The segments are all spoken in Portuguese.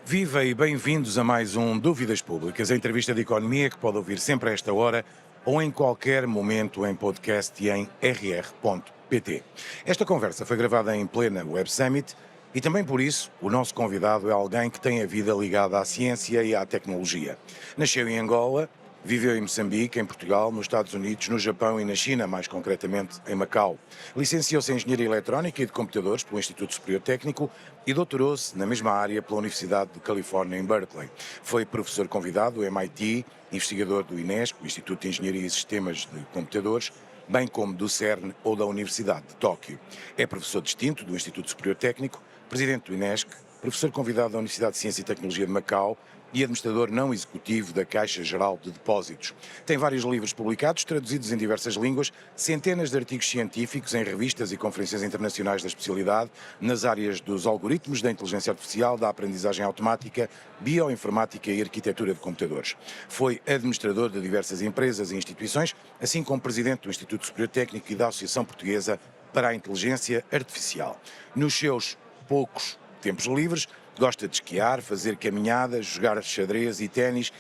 Viva e bem-vindos a mais um Dúvidas Públicas, a entrevista de economia que pode ouvir sempre a esta hora ou em qualquer momento em podcast e em rr.pt. Esta conversa foi gravada em plena Web Summit e também por isso o nosso convidado é alguém que tem a vida ligada à ciência e à tecnologia. Nasceu em Angola, viveu em Moçambique, em Portugal, nos Estados Unidos, no Japão e na China, mais concretamente em Macau. Licenciou-se em Engenharia Eletrónica e de Computadores pelo Instituto Superior Técnico e doutorou-se na mesma área pela Universidade de Califórnia, em Berkeley. Foi professor convidado do MIT, investigador do INESC, o Instituto de Engenharia e Sistemas de Computadores, bem como do CERN ou da Universidade de Tóquio. É professor distinto do Instituto Superior Técnico, presidente do INESC, professor convidado da Universidade de Ciência e Tecnologia de Macau e administrador não executivo da Caixa Geral de Depósitos. Tem vários livros publicados, traduzidos em diversas línguas, centenas de artigos científicos em revistas e conferências internacionais da especialidade, nas áreas dos algoritmos, da inteligência artificial, da aprendizagem automática, bioinformática e arquitetura de computadores. Foi administrador de diversas empresas e instituições, assim como presidente do Instituto Superior Técnico e da Associação Portuguesa para a Inteligência Artificial. Nos seus poucos tempos livres, gosta de esquiar, fazer caminhadas, jogar xadrez e ténis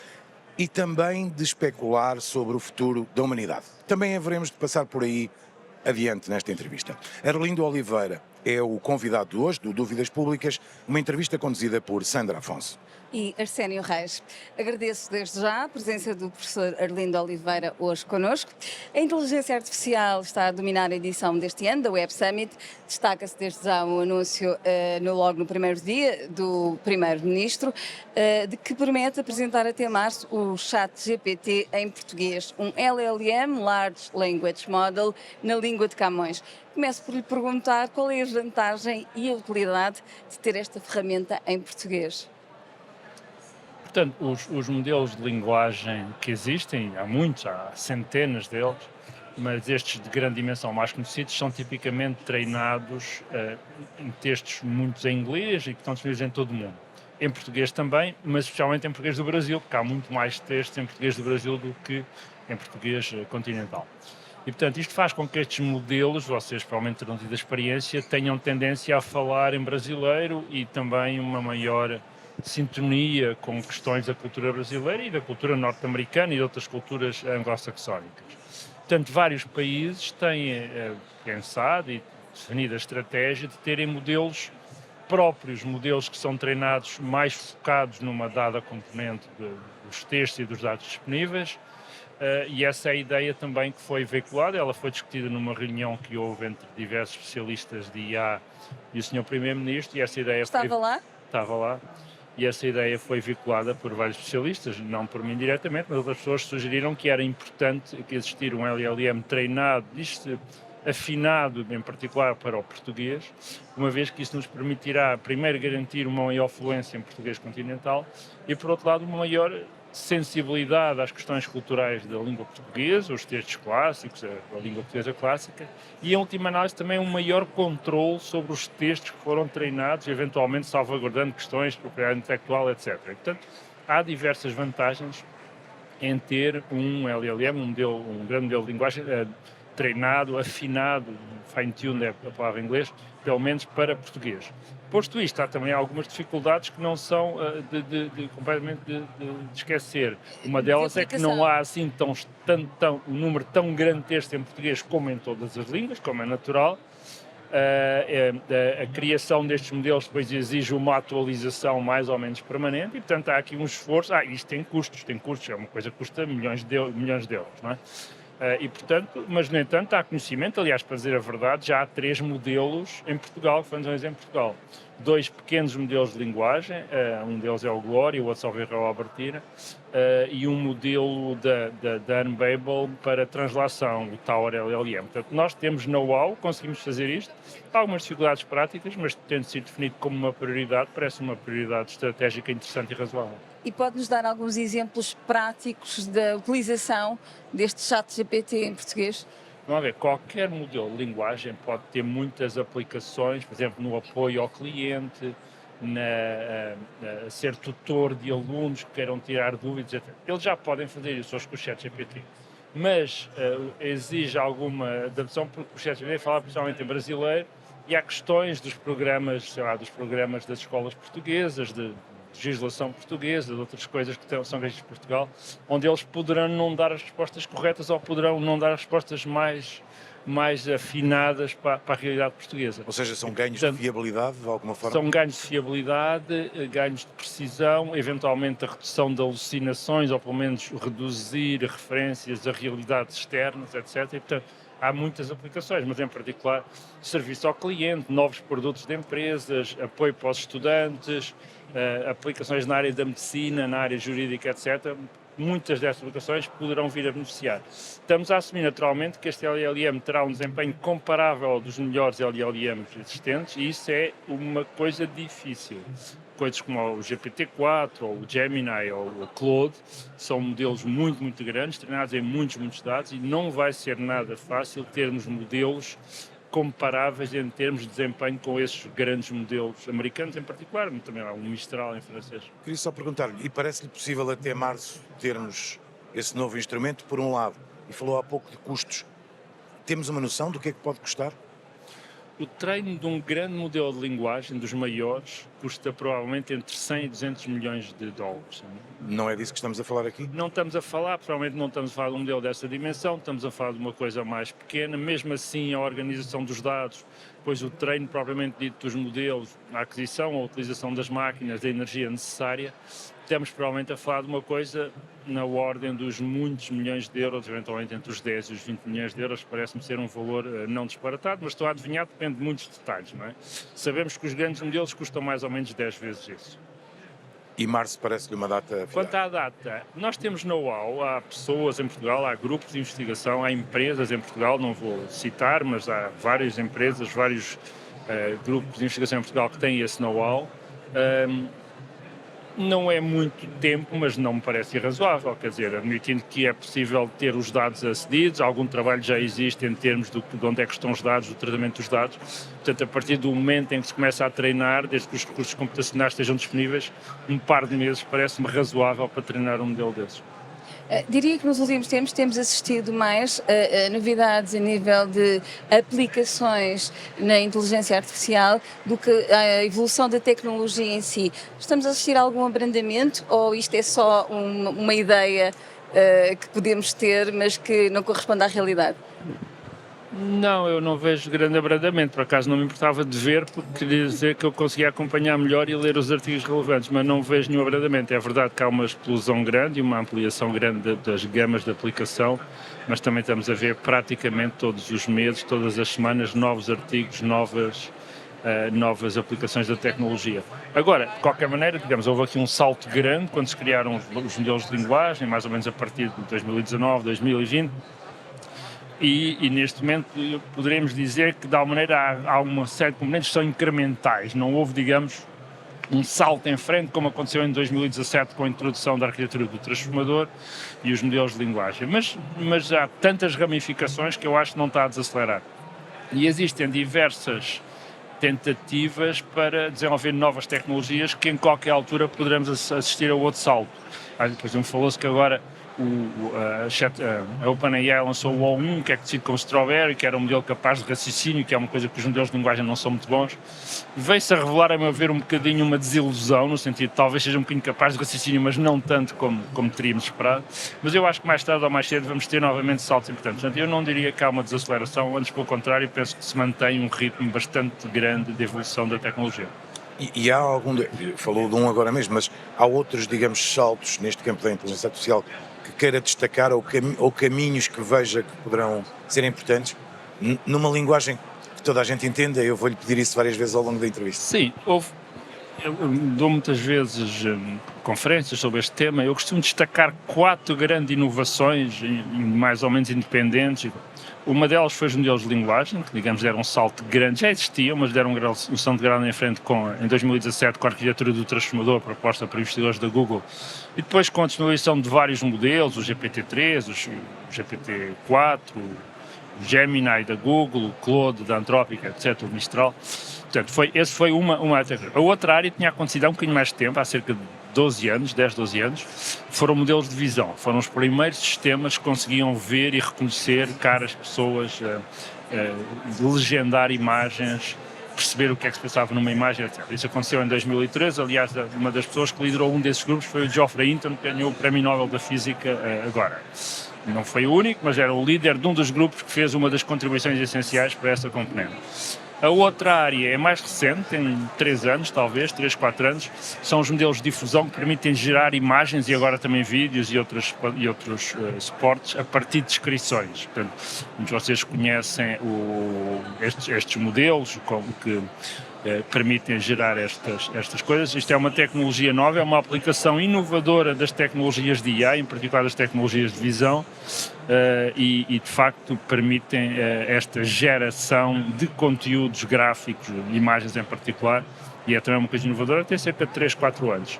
e também de especular sobre o futuro da humanidade. Também haveremos de passar por aí adiante nesta entrevista. Arlindo Oliveira é o convidado de hoje do Dúvidas Públicas, uma entrevista conduzida por Sandra Afonso. E Arsénio Reis. Agradeço desde já a presença do professor Arlindo Oliveira hoje connosco. A inteligência artificial está a dominar a edição deste ano da Web Summit. Destaca-se desde já um anúncio logo no primeiro dia do primeiro-ministro de que promete apresentar até março o ChatGPT em português, um LLM, Large Language Model, na língua de Camões. Começo por lhe perguntar qual é a vantagem e a utilidade de ter esta ferramenta em português. Portanto, os modelos de linguagem que existem, há muitos, há centenas deles, mas estes de grande dimensão mais conhecidos são tipicamente treinados em textos muitos em inglês e que estão disponíveis em todo o mundo. Em português também, mas especialmente em português do Brasil, porque há muito mais textos em português do Brasil do que em português continental. E, portanto, isto faz com que estes modelos, vocês provavelmente terão tido a experiência, tenham tendência a falar em brasileiro e também uma maior sintonia com questões da cultura brasileira e da cultura norte-americana e de outras culturas anglo-saxónicas. Portanto, vários países têm pensado e definido a estratégia de terem modelos próprios, modelos que são treinados mais focados numa dada componente dos textos e dos dados disponíveis, e essa é a ideia também que foi veiculada. Ela foi discutida numa reunião que houve entre diversos especialistas de IA e o Sr. Primeiro-Ministro, e essa ideia Estava lá? Estava lá. E essa ideia foi vinculada por vários especialistas, não por mim diretamente, mas outras pessoas sugeriram que era importante que existir um LLM treinado, afinado em particular para o português, uma vez que isso nos permitirá, primeiro, garantir uma maior fluência em português continental e, por outro lado, uma maior sensibilidade às questões culturais da língua portuguesa, os textos clássicos, a língua portuguesa clássica, e, em última análise, também um maior controle sobre os textos que foram treinados, eventualmente salvaguardando questões de propriedade intelectual, etc. E, portanto, há diversas vantagens em ter um LLM, um grande modelo de linguagem treinado, afinado, fine-tuned é a palavra em inglês, pelo menos para português. Posto isto, há também algumas dificuldades que não são completamente de esquecer. Uma delas é que não há assim um número tão grande de texto em português como em todas as línguas, como é natural. A criação destes modelos depois exige uma atualização mais ou menos permanente e, portanto, há aqui um esforço. Isto tem custos, é uma coisa que custa milhões de euros, não é? E, portanto, mas, no entanto, há conhecimento. Aliás, para dizer a verdade, já há 3 modelos em Portugal, que foram em Portugal. 2 pequenos modelos de linguagem, um deles é o Glória, o outro, salvo erro, é o Albertina, e um modelo da Unbabel para translação, o Tower LLM. Portanto, nós temos know-how, conseguimos fazer isto. Há algumas dificuldades práticas, mas tendo sido definido como uma prioridade, parece uma prioridade estratégica interessante e razoável. E pode-nos dar alguns exemplos práticos da utilização deste ChatGPT em português? Vamos ver, qualquer modelo de linguagem pode ter muitas aplicações, por exemplo, no apoio ao cliente, a ser tutor de alunos que queiram tirar dúvidas, etc. Eles já podem fazer isso hoje com o ChatGPT, mas exige alguma adaptação, porque o ChatGPT fala principalmente em brasileiro e há questões dos programas, dos programas das escolas portuguesas, de legislação portuguesa, de outras coisas que são regidas em Portugal, onde eles poderão não dar as respostas corretas ou poderão não dar as respostas mais afinadas para a realidade portuguesa. Ou seja, são ganhos de fiabilidade, de alguma forma? São ganhos de fiabilidade, ganhos de precisão, eventualmente a redução de alucinações, ou pelo menos reduzir referências a realidades externas, etc. E, portanto, há muitas aplicações, mas em particular serviço ao cliente, novos produtos de empresas, apoio para os estudantes, aplicações na área da medicina, na área jurídica, etc. Muitas dessas aplicações poderão vir a beneficiar. Estamos a assumir naturalmente que este LLM terá um desempenho comparável ao dos melhores LLMs existentes e isso é uma coisa difícil. Coisas como o GPT-4 ou o Gemini ou o Claude são modelos muito, muito grandes, treinados em muitos dados e não vai ser nada fácil termos modelos comparáveis em termos de desempenho com esses grandes modelos americanos, em particular, mas também há um Mistral em francês. Queria só perguntar-lhe, e parece-lhe possível até março termos esse novo instrumento, por um lado, e falou há pouco de custos, temos uma noção do que é que pode custar? O treino de um grande modelo de linguagem, dos maiores, custa provavelmente entre 100 e 200 milhões de dólares. Não é disso que estamos a falar aqui? Não estamos a falar, provavelmente não estamos a falar de um modelo dessa dimensão, estamos a falar de uma coisa mais pequena, mesmo assim a organização dos dados, depois o treino propriamente dito dos modelos, a aquisição ou a utilização das máquinas, da energia necessária, estamos provavelmente a falar de uma coisa na ordem dos muitos milhões de euros, eventualmente entre os 10 e os 20 milhões de euros, parece-me ser um valor não disparatado, mas estou a adivinhar, depende de muitos detalhes, não é? Sabemos que os grandes modelos custam mais ou menos 10 vezes isso. E março parece-lhe uma data fiável? Quanto à data, nós temos know-how, há pessoas em Portugal, há grupos de investigação, há empresas em Portugal, não vou citar, mas há várias empresas, vários grupos de investigação em Portugal que têm esse know-how. Não é muito tempo, mas não me parece irrazoável, quer dizer, admitindo que é possível ter os dados acedidos, algum trabalho já existe em termos de onde é que estão os dados, do tratamento dos dados, portanto, a partir do momento em que se começa a treinar, desde que os recursos computacionais estejam disponíveis, um par de meses parece-me razoável para treinar um modelo desses. Diria que nos últimos tempos temos assistido mais a novidades a nível de aplicações na inteligência artificial do que a evolução da tecnologia em si. Estamos a assistir a algum abrandamento ou isto é só uma ideia que podemos ter, mas que não corresponde à realidade? Não, eu não vejo grande abrandamento, por acaso não me importava de ver, porque queria dizer que eu conseguia acompanhar melhor e ler os artigos relevantes, mas não vejo nenhum abrandamento. É verdade que há uma explosão grande e uma ampliação grande das gamas de aplicação, mas também estamos a ver praticamente todos os meses, todas as semanas, novos artigos, novas aplicações da tecnologia. Agora, de qualquer maneira, digamos, houve aqui um salto grande quando se criaram os modelos de linguagem, mais ou menos a partir de 2019, 2020, e neste momento poderemos dizer que de alguma maneira há uma série de componentes que são incrementais, não houve, digamos, um salto em frente como aconteceu em 2017 com a introdução da arquitetura do transformador e os modelos de linguagem, mas há tantas ramificações que eu acho que não está a desacelerar. E existem diversas tentativas para desenvolver novas tecnologias que em qualquer altura poderemos assistir a outro salto. Por exemplo, falou-se que agora a OpenAI lançou o O1, que é conhecido como Strawberry, que era um modelo capaz de raciocínio, que é uma coisa que os modelos de linguagem não são muito bons. Veio-se a revelar, a meu ver, um bocadinho uma desilusão, no sentido de talvez seja um bocadinho capaz de raciocínio, mas não tanto como teríamos esperado. Mas eu acho que mais tarde ou mais cedo vamos ter novamente saltos importantes. Portanto, eu não diria que há uma desaceleração, antes pelo contrário, penso que se mantém um ritmo bastante grande de evolução da tecnologia. E há falou de um agora mesmo, mas há outros, digamos, saltos neste campo da inteligência artificial que queira destacar ou caminhos que veja que poderão ser importantes numa linguagem que toda a gente entenda? Eu vou-lhe pedir isso várias vezes ao longo da entrevista. Sim, eu dou muitas vezes conferências sobre este tema. Eu costumo destacar 4 grandes inovações, mais ou menos independentes. Uma delas foi os modelos de linguagem, que, digamos, deram um salto grande, já existiam, mas deram um salto grande em frente em 2017 com a arquitetura do transformador proposta por investigadores da Google, e depois com a disponibilização de vários modelos, o GPT-3, o GPT-4, o Gemini da Google, o Claude da Anthropic, etc., o Mistral. Portanto, esse foi uma área. A outra área tinha acontecido há um bocadinho mais de tempo, há cerca de 10, 12 anos, foram modelos de visão. Foram os primeiros sistemas que conseguiam ver e reconhecer caras, pessoas, legendar imagens, perceber o que é que se passava numa imagem, etc. Isso aconteceu em 2013, aliás, uma das pessoas que liderou um desses grupos foi o Geoffrey Hinton, que ganhou o Prémio Nobel da Física agora. Não foi o único, mas era o líder de um dos grupos que fez uma das contribuições essenciais para essa componente. A outra área é mais recente, tem 3 anos, talvez, 3, 4 anos, são os modelos de difusão que permitem gerar imagens e agora também vídeos e outros suportes a partir de descrições. Portanto, muitos de vocês conhecem estes modelos que permitem gerar estas coisas. Isto é uma tecnologia nova, é uma aplicação inovadora das tecnologias de IA, em particular das tecnologias de visão, e de facto permitem esta geração de conteúdos gráficos, imagens em particular, e é também uma coisa inovadora, tem cerca de 3, 4 anos.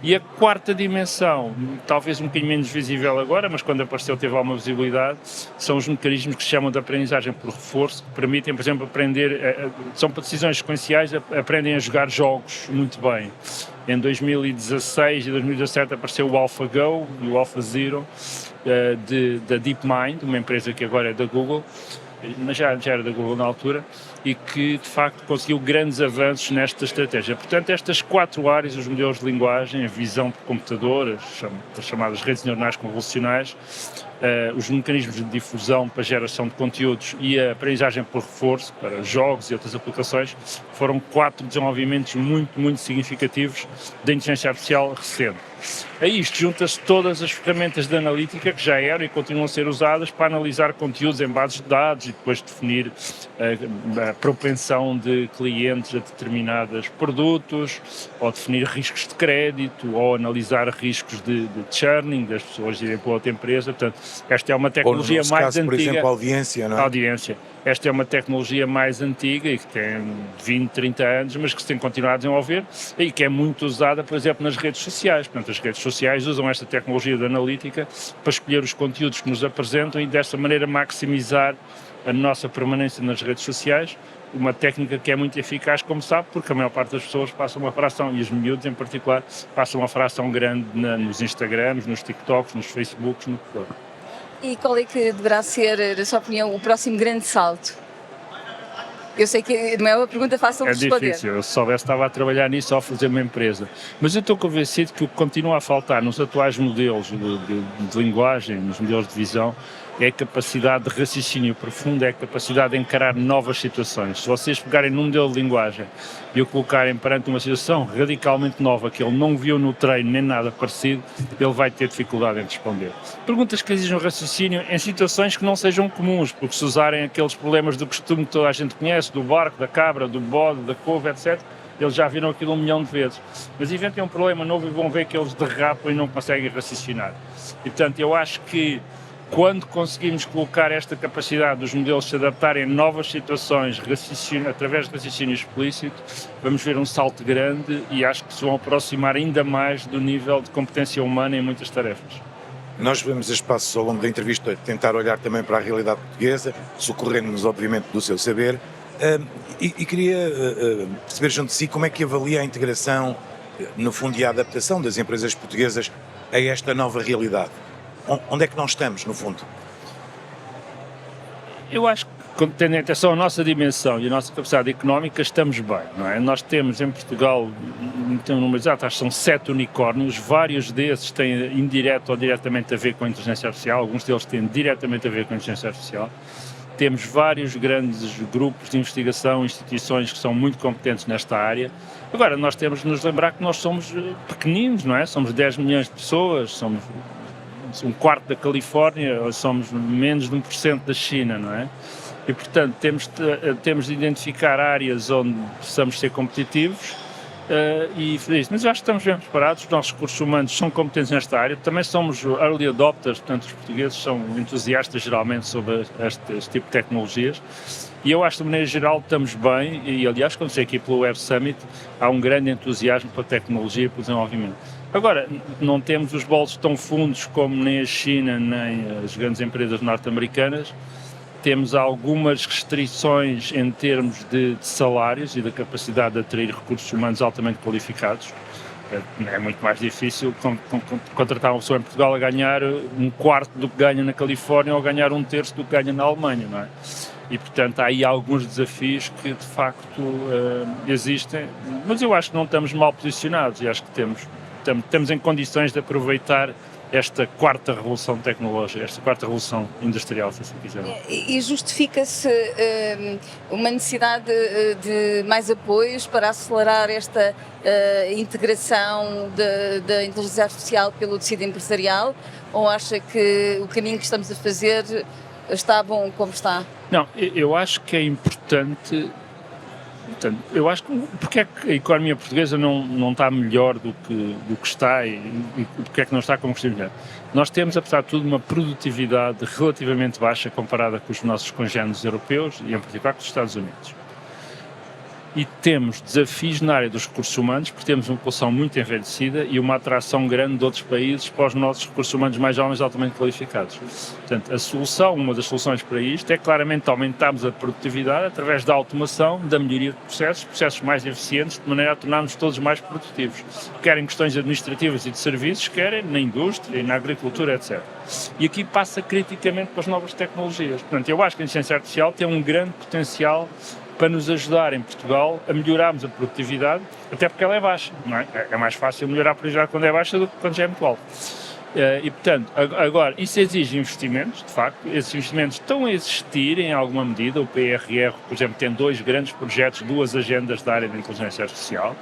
E a quarta dimensão, talvez um bocadinho menos visível agora, mas quando apareceu teve alguma visibilidade, são os mecanismos que se chamam de aprendizagem por reforço, que permitem, por exemplo, aprender, são para decisões sequenciais, aprendem a jogar jogos muito bem. Em 2016 e 2017 apareceu o AlphaGo e o AlphaZero da DeepMind, uma empresa que agora é da Google, mas já era da Google na altura, e que de facto conseguiu grandes avanços nesta estratégia. Portanto, estas 4 áreas, os modelos de linguagem, a visão por computador, as chamadas redes neuronais convolucionais, os mecanismos de difusão para geração de conteúdos e a aprendizagem por reforço para jogos e outras aplicações, foram 4 desenvolvimentos muito, muito significativos da inteligência artificial recente. A isto junta-se todas as ferramentas de analítica que já eram e continuam a ser usadas para analisar conteúdos em bases de dados e depois definir a propensão de clientes a determinados produtos, ou definir riscos de crédito, ou analisar riscos de churning, das pessoas irem para outra empresa. Portanto, esta é uma tecnologia ou, mais caso, antiga. Por exemplo, a audiência, não é? Audiência. Esta é uma tecnologia mais antiga e que tem 20, 30 anos, mas que se tem continuado a desenvolver e que é muito usada, por exemplo, nas redes sociais. Portanto, as redes sociais usam esta tecnologia de analítica para escolher os conteúdos que nos apresentam e dessa maneira maximizar a nossa permanência nas redes sociais. Uma técnica que é muito eficaz, como sabe, porque a maior parte das pessoas passa uma fração, e os miúdos em particular, passam uma fração grande nos Instagrams, nos TikToks, nos Facebooks, no que for. E qual é que deverá ser, na sua opinião, o próximo grande salto? Eu sei que não é uma pergunta fácil de responder. É difícil, eu se soubesse estava a trabalhar nisso ou a fazer uma empresa. Mas eu estou convencido que o que continua a faltar nos atuais modelos de linguagem, nos modelos de visão, é a capacidade de raciocínio profundo, é a capacidade de encarar novas situações. Se vocês pegarem num modelo de linguagem e o colocarem perante uma situação radicalmente nova que ele não viu no treino nem nada parecido, ele vai ter dificuldade em responder. Perguntas que exijam raciocínio em situações que não sejam comuns, porque se usarem aqueles problemas do costume que toda a gente conhece, do barco, da cabra, do bode, da couve, etc., eles já viram aquilo 1 milhão de vezes. Mas inventem um problema novo e vão ver que eles derrapam e não conseguem raciocinar. E, portanto, eu acho que quando conseguimos colocar esta capacidade dos modelos se adaptarem a novas situações através de raciocínio explícito, vamos ver um salto grande e acho que se vão aproximar ainda mais do nível de competência humana em muitas tarefas. Nós vemos espaços ao longo da entrevista tentar olhar também para a realidade portuguesa, socorrendo-nos obviamente do seu saber, e queria perceber junto de si como é que avalia a integração, no fundo, e a adaptação das empresas portuguesas a esta nova realidade. Onde é que nós estamos, no fundo? Eu acho que, tendo em atenção a nossa dimensão e a nossa capacidade económica, estamos bem, não é? Nós temos em Portugal, não tenho um número exato, acho que são 7 unicórnios, vários desses têm indireto ou diretamente a ver com a inteligência artificial, alguns deles têm diretamente a ver com a inteligência artificial. Temos vários grandes grupos de investigação, instituições que são muito competentes nesta área. Agora, nós temos de nos lembrar que nós somos pequeninos, não é? Somos 10 milhões de pessoas, somos 1/4 da Califórnia, somos menos de 1% da China, não é? E, portanto, temos de identificar áreas onde possamos ser competitivos e fazer isso. Mas eu acho que estamos bem preparados, os nossos recursos humanos são competentes nesta área, também somos early adopters, portanto, os portugueses são entusiastas geralmente sobre este tipo de tecnologias. E eu acho que, de maneira geral, estamos bem, e aliás, quando sei aqui pelo Web Summit, há um grande entusiasmo pela tecnologia e pelo desenvolvimento. Agora, não temos os bolsos tão fundos como nem a China, nem as grandes empresas norte-americanas. Temos algumas restrições em termos de salários e da capacidade de atrair recursos humanos altamente qualificados. É muito mais difícil contratar uma pessoa em Portugal a ganhar 1/4 do que ganha na Califórnia ou ganhar 1/3 do que ganha na Alemanha, não é? E, portanto, há aí alguns desafios que, de facto, existem, mas eu acho que não estamos mal posicionados e acho que estamos em condições de aproveitar esta quarta revolução tecnológica, esta quarta revolução industrial, se assim quiser. E justifica-se uma necessidade de mais apoios para acelerar esta integração da inteligência artificial pelo tecido empresarial, ou acha que o caminho que estamos a fazer está bom como está? Não, eu acho que é importante. Portanto, eu acho que porque é que a economia portuguesa não está melhor do que está e porque é que não está como gostaria. Nós temos, apesar de tudo, uma produtividade relativamente baixa comparada com os nossos congêneres europeus e, em particular, com os Estados Unidos. E temos desafios na área dos recursos humanos, porque temos uma população muito envelhecida e uma atração grande de outros países para os nossos recursos humanos mais jovens altamente qualificados. Portanto, uma das soluções para isto é claramente aumentarmos a produtividade através da automação, da melhoria de processos mais eficientes, de maneira a tornarmos todos mais produtivos, quer em questões administrativas e de serviços, quer na indústria, na agricultura, etc. E aqui passa criticamente para as novas tecnologias. Portanto, eu acho que a inteligência artificial tem um grande potencial para nos ajudar em Portugal a melhorarmos a produtividade, até porque ela é baixa, não é? É mais fácil melhorar a produtividade quando é baixa do que quando já é muito alta. E, portanto, agora, isso exige investimentos, de facto, esses investimentos estão a existir em alguma medida. O PRR, por exemplo, tem 2 grandes projetos, 2 agendas da área da inteligência artificial,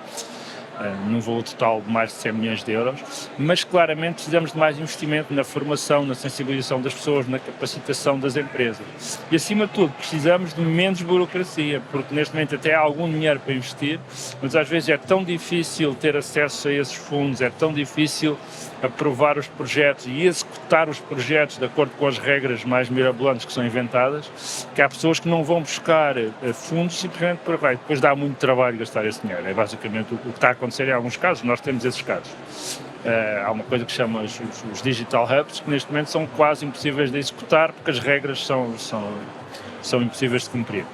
num valor total de mais de 100 milhões de euros, mas claramente precisamos de mais investimento na formação, na sensibilização das pessoas, na capacitação das empresas. E, acima de tudo, precisamos de menos burocracia, porque neste momento até há algum dinheiro para investir, mas às vezes é tão difícil ter acesso a esses fundos, é tão difícil aprovar os projetos e executar os projetos de acordo com as regras mais mirabolantes que são inventadas, que há pessoas que não vão buscar fundos simplesmente para vai. Depois dá muito trabalho gastar esse dinheiro. É basicamente o que está a acontecer em alguns casos. Nós temos esses casos. Há uma coisa que se chama os Digital Hubs, que neste momento são quase impossíveis de executar porque as regras são impossíveis de cumprir.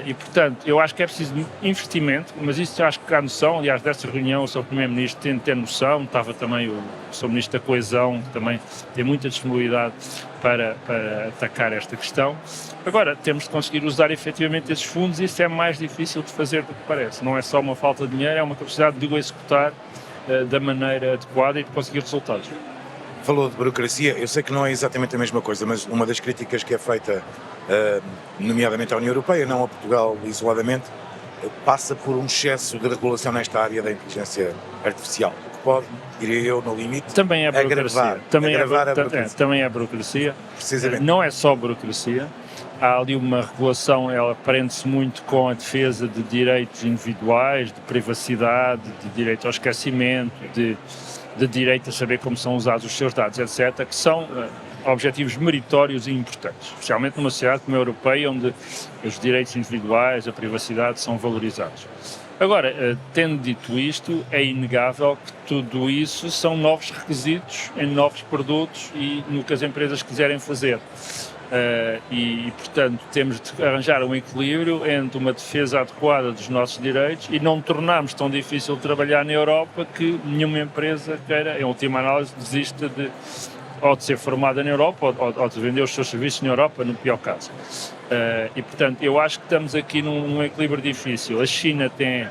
E, portanto, eu acho que é preciso investimento, mas isso acho que há noção. Aliás, dessa reunião o Sr. Primeiro-Ministro tem de ter noção, estava também o Sr. Ministro da Coesão, que também tem muita disponibilidade para atacar esta questão. Agora, temos de conseguir usar efetivamente esses fundos e isso é mais difícil de fazer do que parece. Não é só uma falta de dinheiro, é uma capacidade de o executar da maneira adequada e de conseguir resultados. Falou de burocracia, eu sei que não é exatamente a mesma coisa, mas uma das críticas que é feita, nomeadamente à União Europeia, não a Portugal isoladamente, passa por um excesso de regulação nesta área da inteligência artificial, o que pode, diria eu, no limite, também é burocracia. agravar a burocracia. Também é burocracia. Precisamente. Não é só burocracia. Há ali uma regulação, ela prende-se muito com a defesa de direitos individuais, de privacidade, de direito ao esquecimento, de direito a saber como são usados os seus dados, etc., que são objetivos meritórios e importantes, especialmente numa sociedade como a europeia, onde os direitos individuais, a privacidade são valorizados. Agora, tendo dito isto, é inegável que tudo isso são novos requisitos em novos produtos e no que as empresas quiserem fazer. Portanto, temos de arranjar um equilíbrio entre uma defesa adequada dos nossos direitos e não tornarmos tão difícil de trabalhar na Europa que nenhuma empresa queira, em última análise, desista de ser formada na Europa ou de vender os seus serviços na Europa, no pior caso. Portanto, eu acho que estamos aqui num equilíbrio difícil. A China tem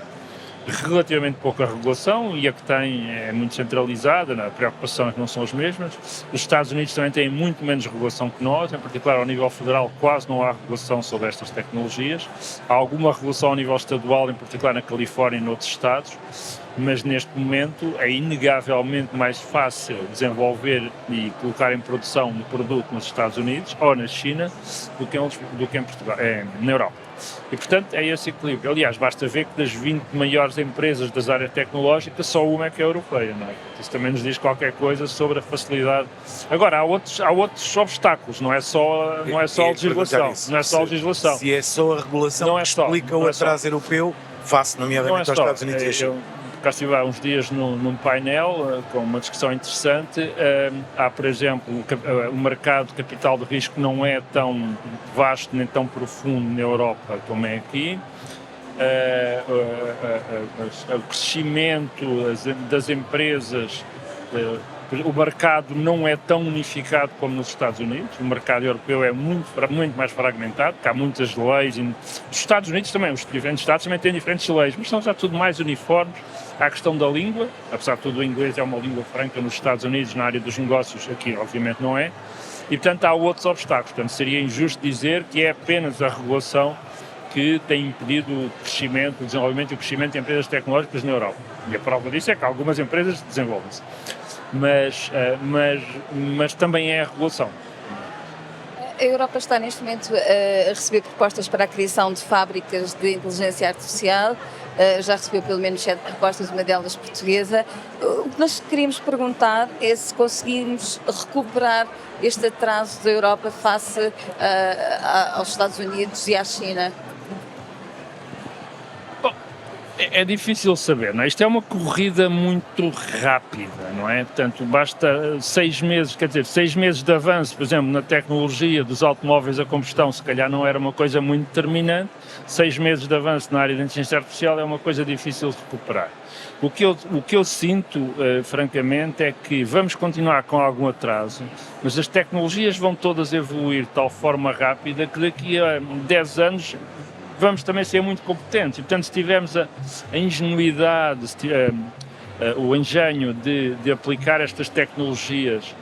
relativamente pouca regulação e a que tem é muito centralizada, a preocupação é que não são as mesmas. Os Estados Unidos também têm muito menos regulação que nós, em particular ao nível federal quase não há regulação sobre estas tecnologias. Há alguma regulação ao nível estadual, em particular na Califórnia e noutros estados, mas neste momento é inegavelmente mais fácil desenvolver e colocar em produção um produto nos Estados Unidos ou na China do que em Portugal, na Europa. E, portanto, é esse equilíbrio. Aliás, basta ver que das 20 maiores empresas das áreas tecnológicas, só uma é que é europeia, não é? Isso também nos diz qualquer coisa sobre a facilidade. Agora, há outros obstáculos, não é só a legislação. Não é só a legislação. Se é só a regulação que explica o atraso europeu, face nomeadamente aos Estados Unidos e a China. Cá estive há uns dias num painel com uma discussão interessante. Há, por exemplo, o mercado de capital de risco não é tão vasto nem tão profundo na Europa como é aqui. O crescimento das empresas O mercado não é tão unificado como nos Estados Unidos. O mercado europeu é muito mais fragmentado, porque há muitas leis. Os Estados Unidos também, os diferentes Estados também têm diferentes leis, mas são já tudo mais uniformes. Há a questão da língua, apesar de tudo o inglês é uma língua franca nos Estados Unidos, na área dos negócios aqui obviamente não é. E portanto há outros obstáculos, portanto seria injusto dizer que é apenas a regulação que tem impedido o crescimento, o desenvolvimento e o crescimento de empresas tecnológicas na Europa. E a prova disso é que algumas empresas desenvolvem-se. Mas também é a regulação. A Europa está neste momento a receber propostas para a criação de fábricas de inteligência artificial. Já recebeu pelo menos 7 propostas, uma delas portuguesa. O que nós queríamos perguntar é se conseguimos recuperar este atraso da Europa face aos Estados Unidos e à China. É difícil saber, não é? Isto é uma corrida muito rápida, não é? Portanto, basta 6 meses, quer dizer, 6 meses de avanço, por exemplo, na tecnologia dos automóveis a combustão, se calhar não era uma coisa muito determinante. 6 meses de avanço na área da inteligência artificial é uma coisa difícil de recuperar. O que eu sinto, francamente, é que vamos continuar com algum atraso, mas as tecnologias vão todas evoluir de tal forma rápida que daqui a 10 anos vamos também ser muito competentes e, portanto, se tivermos a ingenuidade, o engenho de aplicar estas tecnologias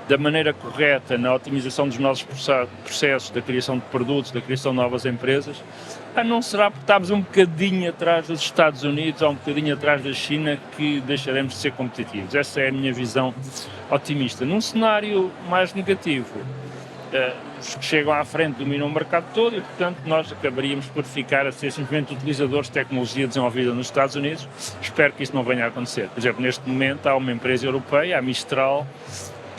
da maneira correta na otimização dos nossos processos, da criação de produtos, da criação de novas empresas, não será porque estamos um bocadinho atrás dos Estados Unidos ou um bocadinho atrás da China que deixaremos de ser competitivos. Essa é a minha visão otimista. Num cenário mais negativo, os que chegam à frente dominam o mercado todo e, portanto, nós acabaríamos por ficar a ser simplesmente utilizadores de tecnologia desenvolvida nos Estados Unidos. Espero que isso não venha a acontecer. Por exemplo, neste momento há uma empresa europeia, a Mistral,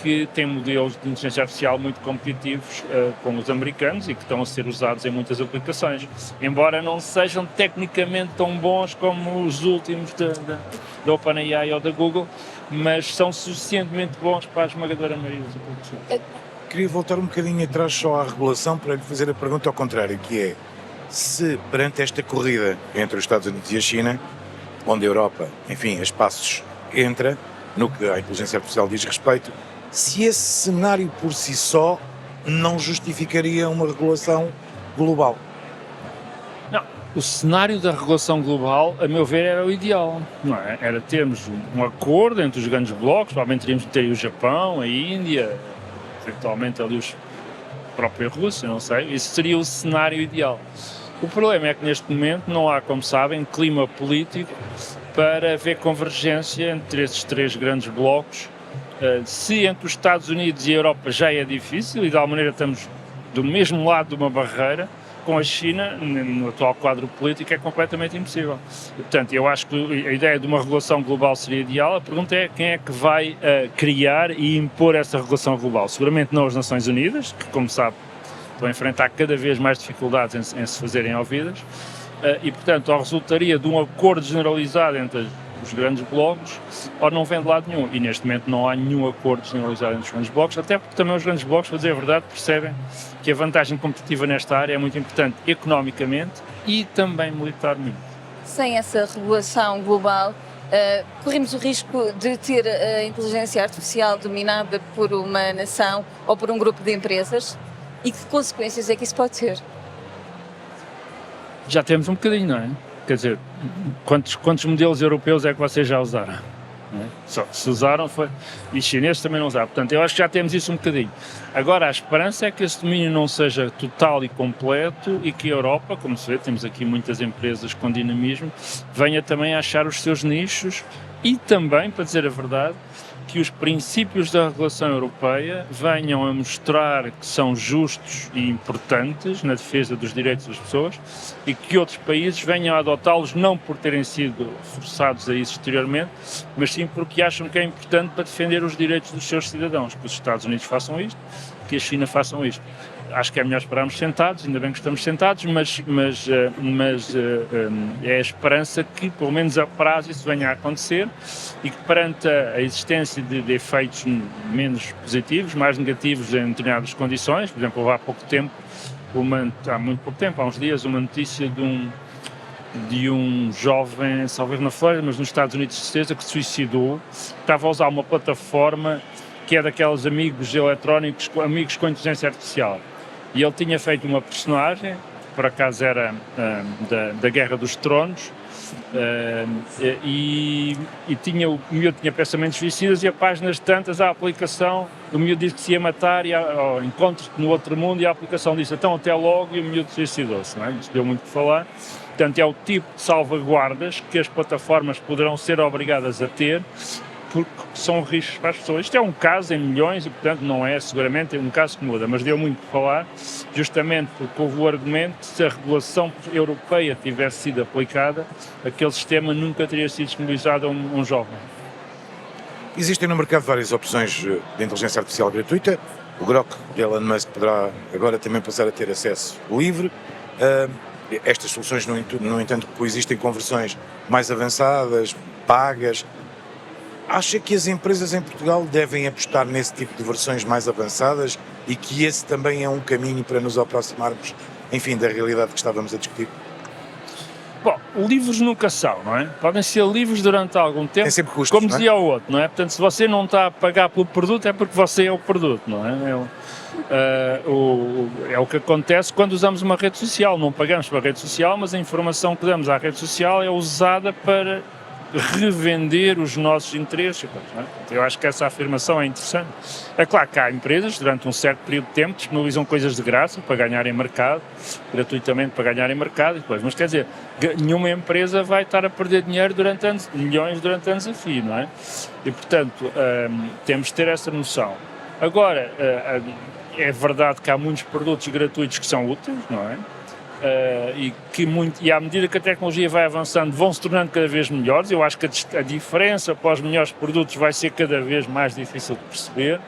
que tem modelos de inteligência artificial muito competitivos com os americanos e que estão a ser usados em muitas aplicações, embora não sejam tecnicamente tão bons como os últimos da OpenAI ou da Google, mas são suficientemente bons para a esmagadora maioria das aplicações. Queria voltar um bocadinho atrás só à regulação para lhe fazer a pergunta ao contrário, que é se perante esta corrida entre os Estados Unidos e a China, onde a Europa, enfim, a espaços entra, no que a inteligência artificial diz respeito, se esse cenário por si só não justificaria uma regulação global. Não, o cenário da regulação global, a meu ver, era o ideal, não é? Era termos um acordo entre os grandes blocos, provavelmente teríamos de ter o Japão, a Índia, eventualmente ali a própria Rússia, não sei, isso seria o cenário ideal. O problema é que neste momento não há, como sabem, clima político para haver convergência entre esses 3 grandes blocos. Se entre os Estados Unidos e a Europa já é difícil e de alguma maneira estamos do mesmo lado de uma barreira, com a China, no atual quadro político, é completamente impossível. Portanto, eu acho que a ideia de uma regulação global seria ideal. A pergunta é quem é que vai criar e impor essa regulação global. Seguramente não as Nações Unidas, que, como sabe, estão a enfrentar cada vez mais dificuldades em se fazerem ouvidas, e, portanto, ou resultaria de um acordo generalizado entre os grandes blocos, ou não vem de lado nenhum. E neste momento não há nenhum acordo generalizado entre os grandes blocos, até porque também os grandes blocos, para dizer a verdade, percebem que a vantagem competitiva nesta área é muito importante economicamente e também militarmente. Sem essa regulação global, corremos o risco de ter a inteligência artificial dominada por uma nação ou por um grupo de empresas? E que consequências é que isso pode ter? Já temos um bocadinho, não é? Quer dizer, quantos modelos europeus é que vocês já usaram? É? Só se usaram foi... E chineses também não usaram. Portanto, eu acho que já temos isso um bocadinho. Agora, a esperança é que esse domínio não seja total e completo e que a Europa, como se vê, temos aqui muitas empresas com dinamismo, venha também a achar os seus nichos e também, para dizer a verdade, que os princípios da regulação europeia venham a mostrar que são justos e importantes na defesa dos direitos das pessoas e que outros países venham a adotá-los não por terem sido forçados a isso exteriormente, mas sim porque acham que é importante para defender os direitos dos seus cidadãos, que os Estados Unidos façam isto, que a China façam isto. Acho que é melhor esperarmos sentados, ainda bem que estamos sentados, mas é a esperança que, pelo menos a prazo, isso venha a acontecer e que perante a existência de efeitos menos positivos, mais negativos em determinadas condições, por exemplo, há muito pouco tempo, há uns dias, uma notícia de de um jovem, talvez na Flórida, mas nos Estados Unidos de certeza, que se suicidou. Estava a usar uma plataforma que é daqueles amigos eletrónicos, amigos com inteligência artificial. E ele tinha feito uma personagem, que por acaso era da Guerra dos Tronos, e o miúdo tinha pensamentos suicidas, e a páginas tantas, a aplicação, o miúdo disse que se ia matar, e encontro-te no outro mundo, e a aplicação disse então até logo, e o miúdo suicidou-se, não é? Isso deu muito que falar. Portanto, é o tipo de salvaguardas que as plataformas poderão ser obrigadas a ter, porque são riscos para as pessoas. Isto é um caso em milhões e, portanto, não é seguramente um caso que muda, mas deu muito que falar, justamente porque houve o argumento que se a regulação europeia tivesse sido aplicada, aquele sistema nunca teria sido disponibilizado a um jovem. Existem no mercado várias opções de inteligência artificial gratuita. O Grok de Elon Musk poderá agora também passar a ter acesso livre. Estas soluções, no entanto, coexistem com versões mais avançadas, pagas. Acha que as empresas em Portugal devem apostar nesse tipo de versões mais avançadas e que esse também é um caminho para nos aproximarmos, enfim, da realidade que estávamos a discutir? Bom, livros nunca são, não é? Podem ser livros durante algum tempo, Tem sempre custos, como não é? dizia o outro, não é? Portanto, se você não está a pagar pelo produto, é porque você é o produto, não é? É o que acontece quando usamos uma rede social. Não pagamos pela rede social, mas a informação que damos à rede social é usada para revender os nossos interesses. Não é? Eu acho que essa afirmação é interessante. É claro que há empresas, durante um certo período de tempo, disponibilizam coisas de graça para ganharem mercado, gratuitamente para ganharem mercado, e depois. Mas quer dizer, nenhuma empresa vai estar a perder dinheiro durante anos, milhões durante anos a fio, não é? E, portanto, temos de ter essa noção. Agora, é verdade que há muitos produtos gratuitos que são úteis, não é? E à medida que a tecnologia vai avançando, vão se tornando cada vez melhores. Eu acho que a diferença para os melhores produtos vai ser cada vez mais difícil de perceber.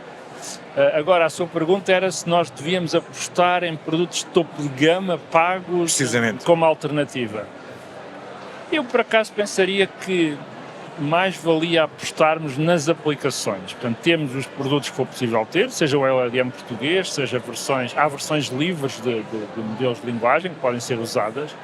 Agora, a sua pergunta era se nós devíamos apostar em produtos de topo de gama pagos como alternativa. Eu, por acaso, pensaria que mais valia apostarmos nas aplicações. Portanto, temos os produtos que for possível ter, seja o LLM português, seja há versões livres de modelos de linguagem que podem ser usadas.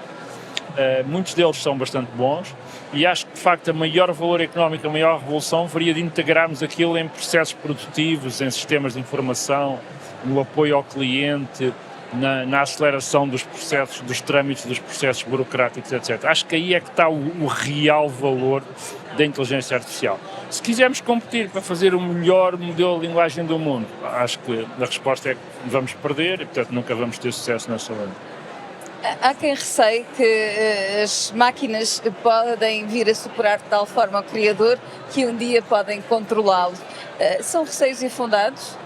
Muitos deles são bastante bons e acho que, de facto, a maior valor económico, a maior revolução seria de integrarmos aquilo em processos produtivos, em sistemas de informação, no apoio ao cliente, na aceleração dos processos, dos trâmites, dos processos burocráticos, etc. Acho que aí é que está o real valor da inteligência artificial. Se quisermos competir para fazer o melhor modelo de linguagem do mundo, acho que a resposta é que vamos perder e, portanto, nunca vamos ter sucesso nessa linha. Há quem receie que as máquinas podem vir a superar de tal forma o criador que um dia podem controlá-lo. São receios infundados?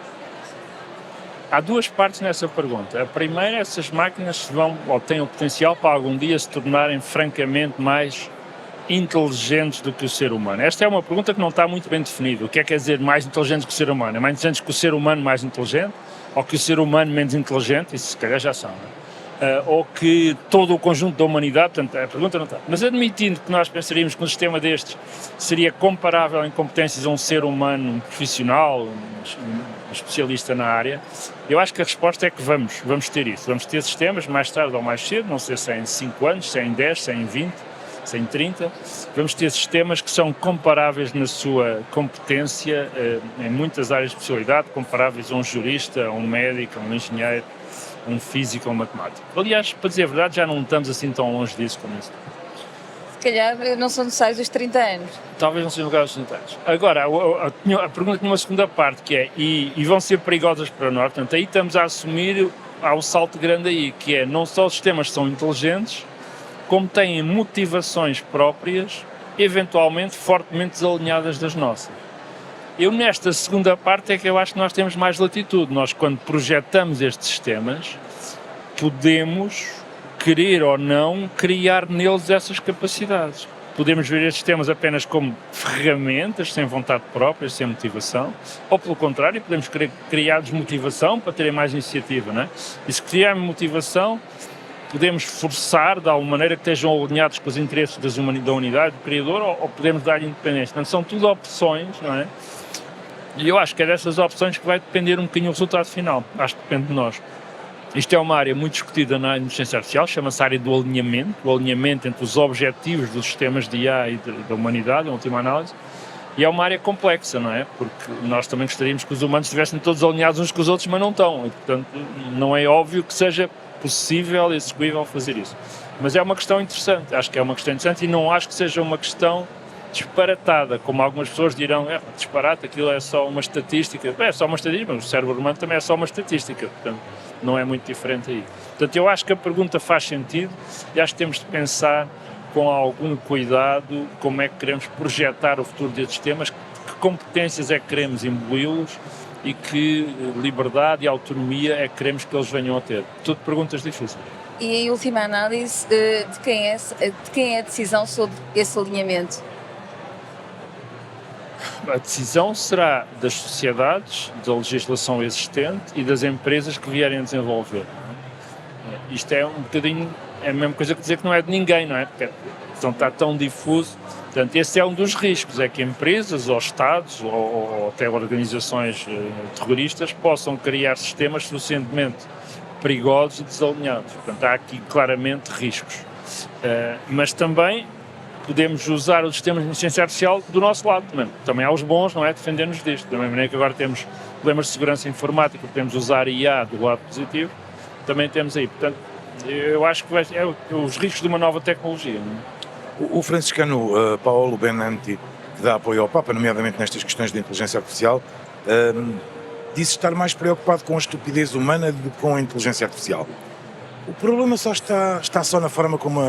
Há duas partes nessa pergunta. A primeira, essas máquinas vão ou têm o potencial para algum dia se tornarem francamente mais inteligentes do que o ser humano. Esta é uma pergunta que não está muito bem definida. O que é que quer dizer mais inteligentes que o ser humano? É mais inteligentes que o ser humano mais inteligente? Ou que o ser humano menos inteligente? Isso se calhar já são, não é? Ou que todo o conjunto da humanidade, portanto, a pergunta não está. Mas admitindo que nós pensaríamos que um sistema destes seria comparável em competências a um ser humano, um profissional, um especialista na área, eu acho que a resposta é que vamos ter isso. Vamos ter sistemas mais tarde ou mais cedo, não sei se é em 5 anos, se é em 10, se é em 20, se é em 30, vamos ter sistemas que são comparáveis na sua competência em muitas áreas de especialidade, comparáveis a um jurista, a um médico, a um engenheiro, um físico ou um matemático. Aliás, para dizer a verdade, já não estamos assim tão longe disso como isso. Se calhar não são necessários os 30 anos. Talvez não sejam necessários os 30 anos. Agora, a pergunta tinha uma segunda parte, que é, e vão ser perigosas para nós, portanto, aí estamos a assumir, há um salto grande aí, que é, não só os sistemas são inteligentes, como têm motivações próprias, eventualmente fortemente desalinhadas das nossas. Eu, nesta segunda parte, é que eu acho que nós temos mais latitude. Nós, quando projetamos estes sistemas, podemos, querer ou não, criar neles essas capacidades. Podemos ver estes sistemas apenas como ferramentas, sem vontade própria, sem motivação, ou, pelo contrário, podemos querer criar desmotivação para terem mais iniciativa, não é? E se criarmos motivação, podemos forçar, de alguma maneira, que estejam alinhados com os interesses da unidade, do criador, ou podemos dar-lhe independência. Portanto, são tudo opções, não é? E eu acho que é dessas opções que vai depender um bocadinho o resultado final. Acho que depende de nós. Isto é uma área muito discutida na inteligência artificial, chama-se área do alinhamento, o alinhamento entre os objetivos dos sistemas de IA e da humanidade, em última análise, e é uma área complexa, não é? Porque nós também gostaríamos que os humanos estivessem todos alinhados uns com os outros, mas não estão, e portanto não é óbvio que seja possível e execuível fazer isso. Mas é uma questão interessante, acho que é uma questão interessante e não acho que seja uma questão disparatada, como algumas pessoas dirão, disparate, aquilo é só uma estatística. É só uma estatística, mas o cérebro humano também é só uma estatística, portanto não é muito diferente aí. Portanto, eu acho que a pergunta faz sentido e acho que temos de pensar com algum cuidado como é que queremos projetar o futuro destes temas, que competências é que queremos imbuí-los e que liberdade e autonomia é que queremos que eles venham a ter. Tudo perguntas difíceis. E em última análise, de quem é a decisão sobre esse alinhamento? A decisão será das sociedades, da legislação existente e das empresas que vierem a desenvolver. Isto é um bocadinho, é a mesma coisa que dizer que não é de ninguém, não é? Porque está tão difuso. Portanto, esse é um dos riscos, é que empresas ou Estados ou até organizações terroristas possam criar sistemas suficientemente perigosos e desalinhados. Portanto, há aqui claramente riscos. Mas também podemos usar os sistemas de inteligência artificial do nosso lado também. Também há os bons, não é? Defender-nos disto. Da mesma maneira que agora temos problemas de segurança informática, podemos usar IA do lado positivo, também temos aí. Portanto, eu acho que é os riscos de uma nova tecnologia. Não é? O franciscano Paolo Benanti, que dá apoio ao Papa, nomeadamente nestas questões de inteligência artificial, disse estar mais preocupado com a estupidez humana do que com a inteligência artificial. O problema só está só na forma como,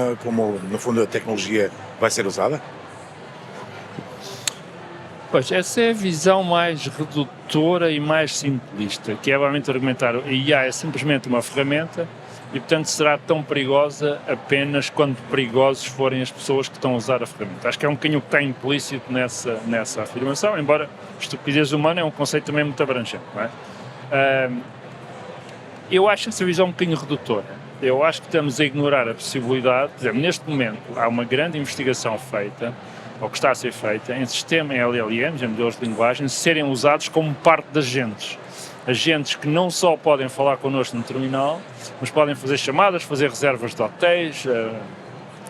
no fundo, a tecnologia vai ser usada? Pois, essa é a visão mais redutora e mais simplista, que é realmente argumentar a IA é simplesmente uma ferramenta e, portanto, será tão perigosa apenas quando perigosos forem as pessoas que estão a usar a ferramenta. Acho que é um bocadinho o que está implícito nessa afirmação, embora estupidez humana é um conceito também muito abrangente, não é? Eu acho essa visão um bocadinho redutora. Eu acho que estamos a ignorar a possibilidade, por exemplo, neste momento há uma grande investigação feita, ou que está a ser feita, em sistema em LLMs, em modelos de linguagem, serem usados como parte de agentes. Agentes que não só podem falar connosco no terminal, mas podem fazer chamadas, fazer reservas de hotéis,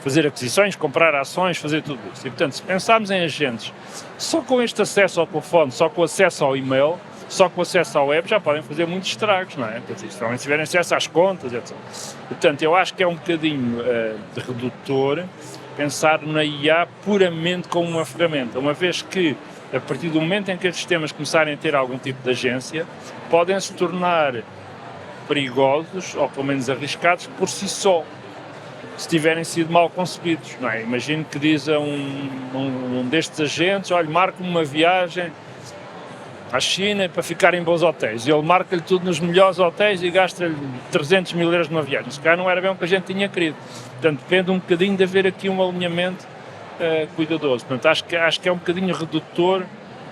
fazer aquisições, comprar ações, fazer tudo isso. E, portanto, se pensarmos em agentes, só com este acesso ao telefone, só com o acesso ao e-mail, só com o acesso à web já podem fazer muitos estragos, não é? Se tiverem acesso às contas, etc. Portanto, eu acho que é um bocadinho redutor pensar na IA puramente como uma ferramenta, uma vez que, a partir do momento em que estes sistemas começarem a ter algum tipo de agência, podem se tornar perigosos, ou pelo menos arriscados, por si só, se tiverem sido mal concebidos, não é? Imagino que diz a um destes agentes, olha, marca-me uma viagem à China para ficar em bons hotéis. E ele marca-lhe tudo nos melhores hotéis e gasta-lhe 300 mil euros numa viagem. Se calhar não era bem o que a gente tinha querido. Portanto, depende um bocadinho de haver aqui um alinhamento cuidadoso. Portanto, acho que é um bocadinho redutor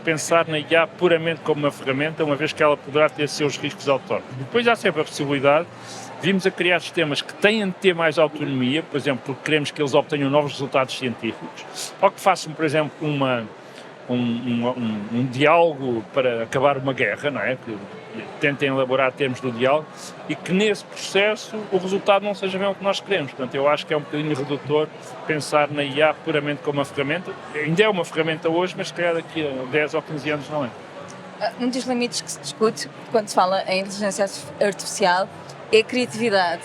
pensar na IA puramente como uma ferramenta, uma vez que ela poderá ter seus riscos autónomos. Depois há sempre a possibilidade, vimos a criar sistemas que têm de ter mais autonomia, por exemplo, porque queremos que eles obtenham novos resultados científicos, ou que façam, por exemplo, um diálogo para acabar uma guerra, não é? Que tentem elaborar termos do diálogo e que nesse processo o resultado não seja bem o que nós queremos. Portanto, eu acho que é um bocadinho redutor pensar na IA puramente como uma ferramenta. Ainda é uma ferramenta hoje, mas se calhar daqui a 10 ou 15 anos não é. Um dos limites que se discute quando se fala em inteligência artificial é a criatividade.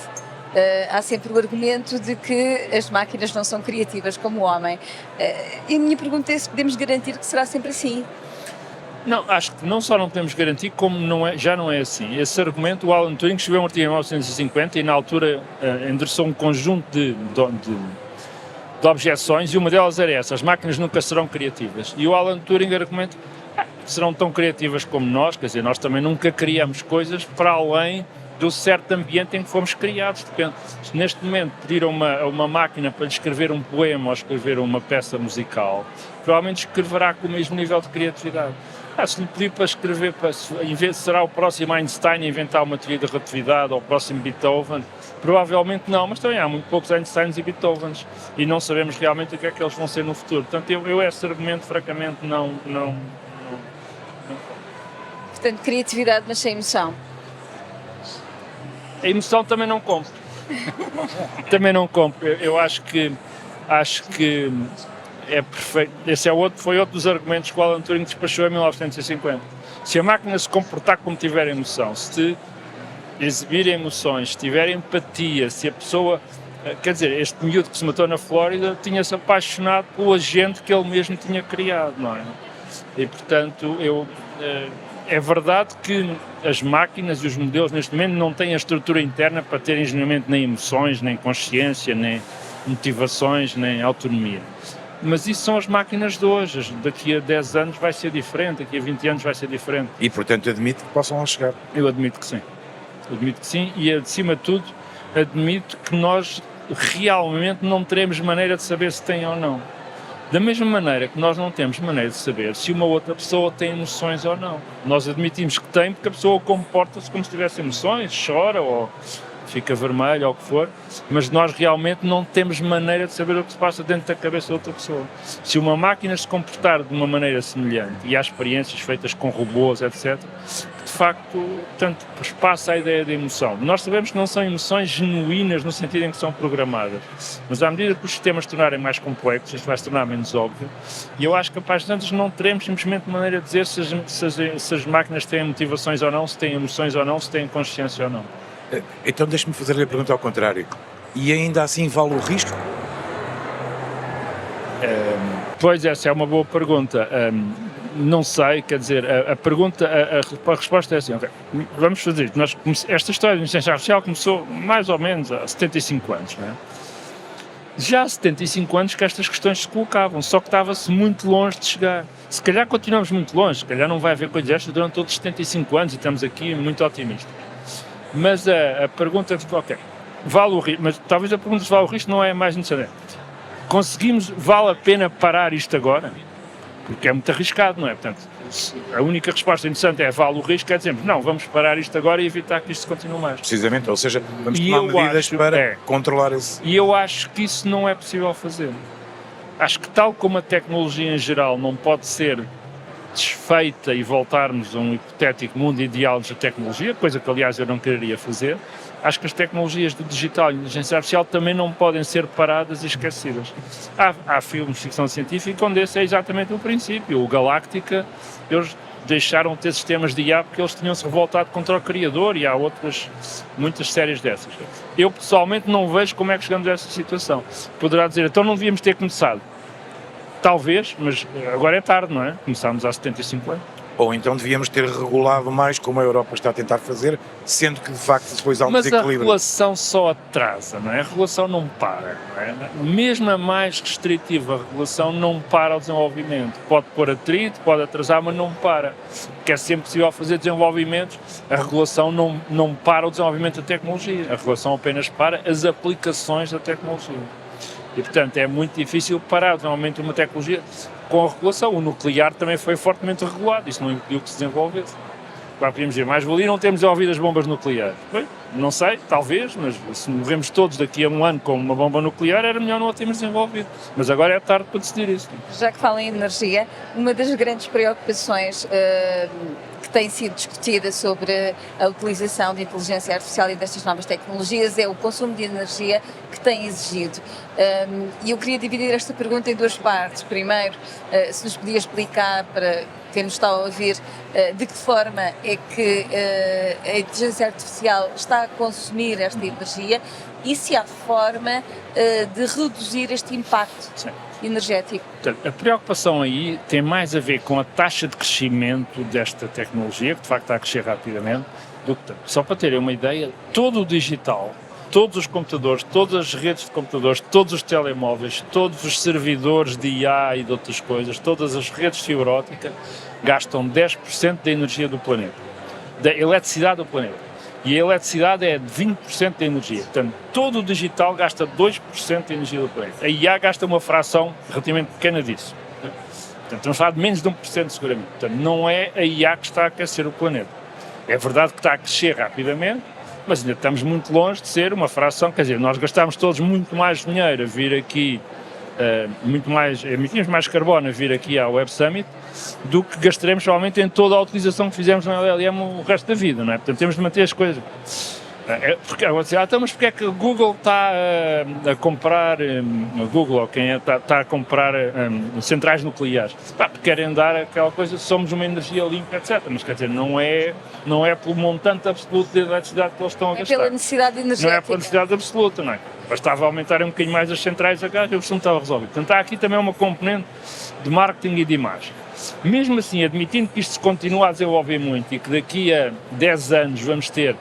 Há sempre o argumento de que as máquinas não são criativas como o homem. E a minha pergunta é se podemos garantir que será sempre assim. Não, acho que não só não podemos garantir, como já não é assim. Esse argumento, o Alan Turing escreveu um artigo em 1950 e na altura endereçou um conjunto de objeções e uma delas era essa, as máquinas nunca serão criativas. E o Alan Turing argumenta que serão tão criativas como nós, quer dizer, nós também nunca criamos coisas para além do certo ambiente em que fomos criados. Depende. Se neste momento pedir a uma máquina para lhe escrever um poema ou escrever uma peça musical, provavelmente escreverá com o mesmo nível de criatividade. Se lhe pedir para escrever, será o próximo Einstein a inventar uma teoria da relatividade ou o próximo Beethoven? Provavelmente não, mas também há muito poucos Einsteins e Beethovens e não sabemos realmente o que é que eles vão ser no futuro. Portanto, eu esse argumento, francamente, não. Portanto, criatividade, mas sem emoção. A emoção também não compro. Também não compro. Eu acho que é perfeito. Esse foi outro dos argumentos que o Alan Turing despachou em 1950. Se a máquina se comportar como tiver emoção, se exibir emoções, se tiver empatia, se a pessoa... Quer dizer, este miúdo que se matou na Flórida tinha-se apaixonado pelo agente que ele mesmo tinha criado, não é? E, portanto, é verdade que as máquinas e os modelos neste momento não têm a estrutura interna para terem genuinamente nem emoções, nem consciência, nem motivações, nem autonomia. Mas isso são as máquinas de hoje. Daqui a 10 anos vai ser diferente, daqui a 20 anos vai ser diferente. E, portanto, admite que possam lá chegar. Eu admito que sim. Admito que sim e, acima de tudo, admito que nós realmente não teremos maneira de saber se tem ou não. Da mesma maneira que nós não temos maneira de saber se uma outra pessoa tem emoções ou não. Nós admitimos que tem porque a pessoa comporta-se como se tivesse emoções, chora ou fica vermelha ou o que for, mas nós realmente não temos maneira de saber o que se passa dentro da cabeça de outra pessoa. Se uma máquina se comportar de uma maneira semelhante, e há experiências feitas com robôs, etc., de facto, tanto passa a ideia de emoção. Nós sabemos que não são emoções genuínas no sentido em que são programadas, mas à medida que os sistemas se tornarem mais complexos, isto vai se tornar menos óbvio, e eu acho que, capaz de tantos, não teremos simplesmente maneira de dizer se as máquinas têm motivações ou não, se têm emoções ou não, se têm consciência ou não. Então deixe-me fazer-lhe a pergunta ao contrário. E ainda assim vale o risco? Pois, essa é uma boa pergunta. Não sei, quer dizer, a resposta é assim, okay, vamos fazer isto. Esta história de inteligência artificial começou mais ou menos há 75 anos, não é? Já há 75 anos que estas questões se colocavam, só que estava-se muito longe de chegar. Se calhar continuamos muito longe, se calhar não vai haver coisas destas durante todos os 75 anos e estamos aqui muito otimistas. Mas a pergunta é, ok, vale o risco, mas talvez a pergunta se vale o risco não é mais necessária. Vale a pena parar isto agora? Porque é muito arriscado, não é? Portanto, a única resposta interessante é vale o risco, quer dizer, não, vamos parar isto agora e evitar que isto continue mais. Precisamente, ou seja, vamos tomar medidas para controlar esse... E eu acho que isso não é possível fazer. Acho que tal como a tecnologia em geral não pode ser desfeita e voltarmos a um hipotético mundo ideal de tecnologia, coisa que aliás eu não quereria fazer, acho que as tecnologias do digital e da inteligência artificial também não podem ser paradas e esquecidas. Há filmes de ficção científica onde esse é exatamente o princípio. O Galáctica, eles deixaram de ter sistemas de IA porque eles tinham-se revoltado contra o criador e há muitas séries dessas. Eu pessoalmente não vejo como é que chegamos a essa situação. Poderá dizer, então não devíamos ter começado. Talvez, mas agora é tarde, não é? Começámos há 75 anos. Ou então devíamos ter regulado mais, como a Europa está a tentar fazer, sendo que de facto depois há um desequilíbrio. Mas a regulação só atrasa, não é? A regulação não para, não é? Mesmo a mais restritiva, a regulação não para o desenvolvimento. Pode pôr atrito, pode atrasar, mas não para. Porque é sempre possível fazer desenvolvimentos, a regulação não para o desenvolvimento da tecnologia. A regulação apenas para as aplicações da tecnologia. E, portanto, é muito difícil parar o desenvolvimento de uma tecnologia com a regulação. O nuclear também foi fortemente regulado, isso não impediu que se desenvolvesse. Agora podíamos dizer, mais valia não termos desenvolvido as bombas nucleares. Bem, não sei, talvez, mas se morremos todos daqui a um ano com uma bomba nuclear, era melhor não a termos desenvolvido. Mas agora é tarde para decidir isso. Já que fala em energia, uma das grandes preocupações que tem sido discutida sobre a utilização de inteligência artificial e destas novas tecnologias é o consumo de energia que tem exigido. E eu queria dividir esta pergunta em duas partes. Primeiro, se nos podia explicar para quem nos está a ouvir de que forma é que a inteligência artificial está a consumir esta energia e se há forma de reduzir este impacto energético. Portanto, a preocupação aí tem mais a ver com a taxa de crescimento desta tecnologia, que de facto está a crescer rapidamente, do que só para terem uma ideia, todo o digital, todos os computadores, todas as redes de computadores, todos os telemóveis, todos os servidores de IA e de outras coisas, todas as redes de fibra óptica gastam 10% da energia do planeta, da eletricidade do planeta. E a eletricidade é de 20% da energia. Portanto, todo o digital gasta 2% da energia do planeta. A IA gasta uma fração relativamente pequena disso. Portanto, estamos a falar de menos de 1% seguramente. Portanto, não é a IA que está a aquecer o planeta. É verdade que está a crescer rapidamente, mas ainda estamos muito longe de ser uma fração. Quer dizer, nós gastamos todos muito mais dinheiro a vir aqui, emitimos mais carbono a vir aqui ao Web Summit do que gastaremos provavelmente em toda a utilização que fizemos na LLM o resto da vida, não é? Portanto, temos de manter as coisas. Porque agora dizer, mas porque é que o Google está a comprar, o Google ou quem está a comprar centrais nucleares? Porque querem dar aquela coisa, somos uma energia limpa, etc. Mas quer dizer, não é pelo montante absoluto de eletricidade que eles estão a gastar. É pela necessidade energética. Não é pela necessidade absoluta, não é? Bastava aumentar um bocadinho mais as centrais a gás e o assunto estava resolvido. Portanto, há aqui também uma componente de marketing e de imagem. Mesmo assim, admitindo que isto se continua a desenvolver muito e que daqui a 10 anos vamos ter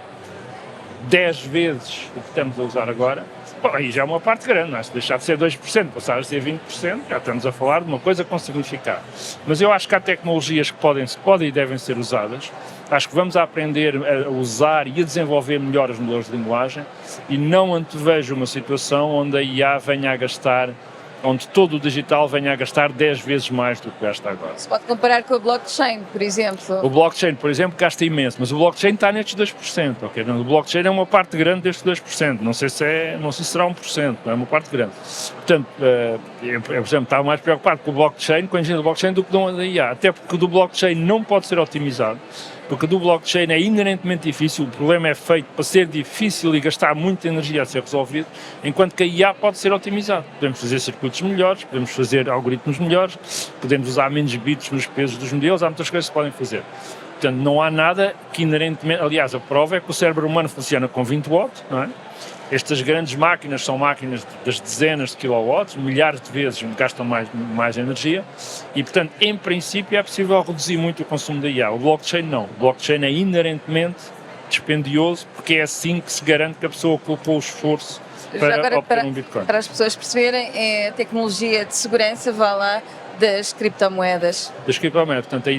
10 vezes o que estamos a usar agora, aí já é uma parte grande, não é? Se deixar de ser 2%, passar a ser 20%, já estamos a falar de uma coisa com significado. Mas eu acho que há tecnologias que podem e devem ser usadas, acho que vamos aprender a usar e a desenvolver melhor os modelos de linguagem e não antevejo uma situação onde a IA venha a gastar, onde todo o digital venha a gastar 10 vezes mais do que gasta agora. Se pode comparar com a blockchain, por exemplo. O blockchain, por exemplo, gasta imenso, mas o blockchain está nestes 2%, ok? O blockchain é uma parte grande destes 2%, não sei se será 1%, é uma parte grande. Portanto, eu, por exemplo, estava mais preocupado com o blockchain, com a engenharia do blockchain, do que com a IA, até porque o do blockchain não pode ser otimizado, porque o do blockchain é inerentemente difícil, o problema é feito para ser difícil e gastar muita energia a ser resolvido, enquanto que a IA pode ser otimizado. Podemos fazer circuitos melhores, podemos fazer algoritmos melhores, podemos usar menos bits nos pesos dos modelos, há muitas coisas que se podem fazer. Portanto, não há nada que inerentemente... Aliás, a prova é que o cérebro humano funciona com 20 watts, não é? Estas grandes máquinas são máquinas das dezenas de kilowatts, milhares de vezes gastam mais energia e, portanto, em princípio é possível reduzir muito o consumo da IA. O blockchain não. O blockchain é inerentemente dispendioso porque é assim que se garante que a pessoa colocou o esforço para obter um Bitcoin. Para as pessoas perceberem, é a tecnologia de segurança, vá lá, das criptomoedas. Das criptomoedas. Portanto,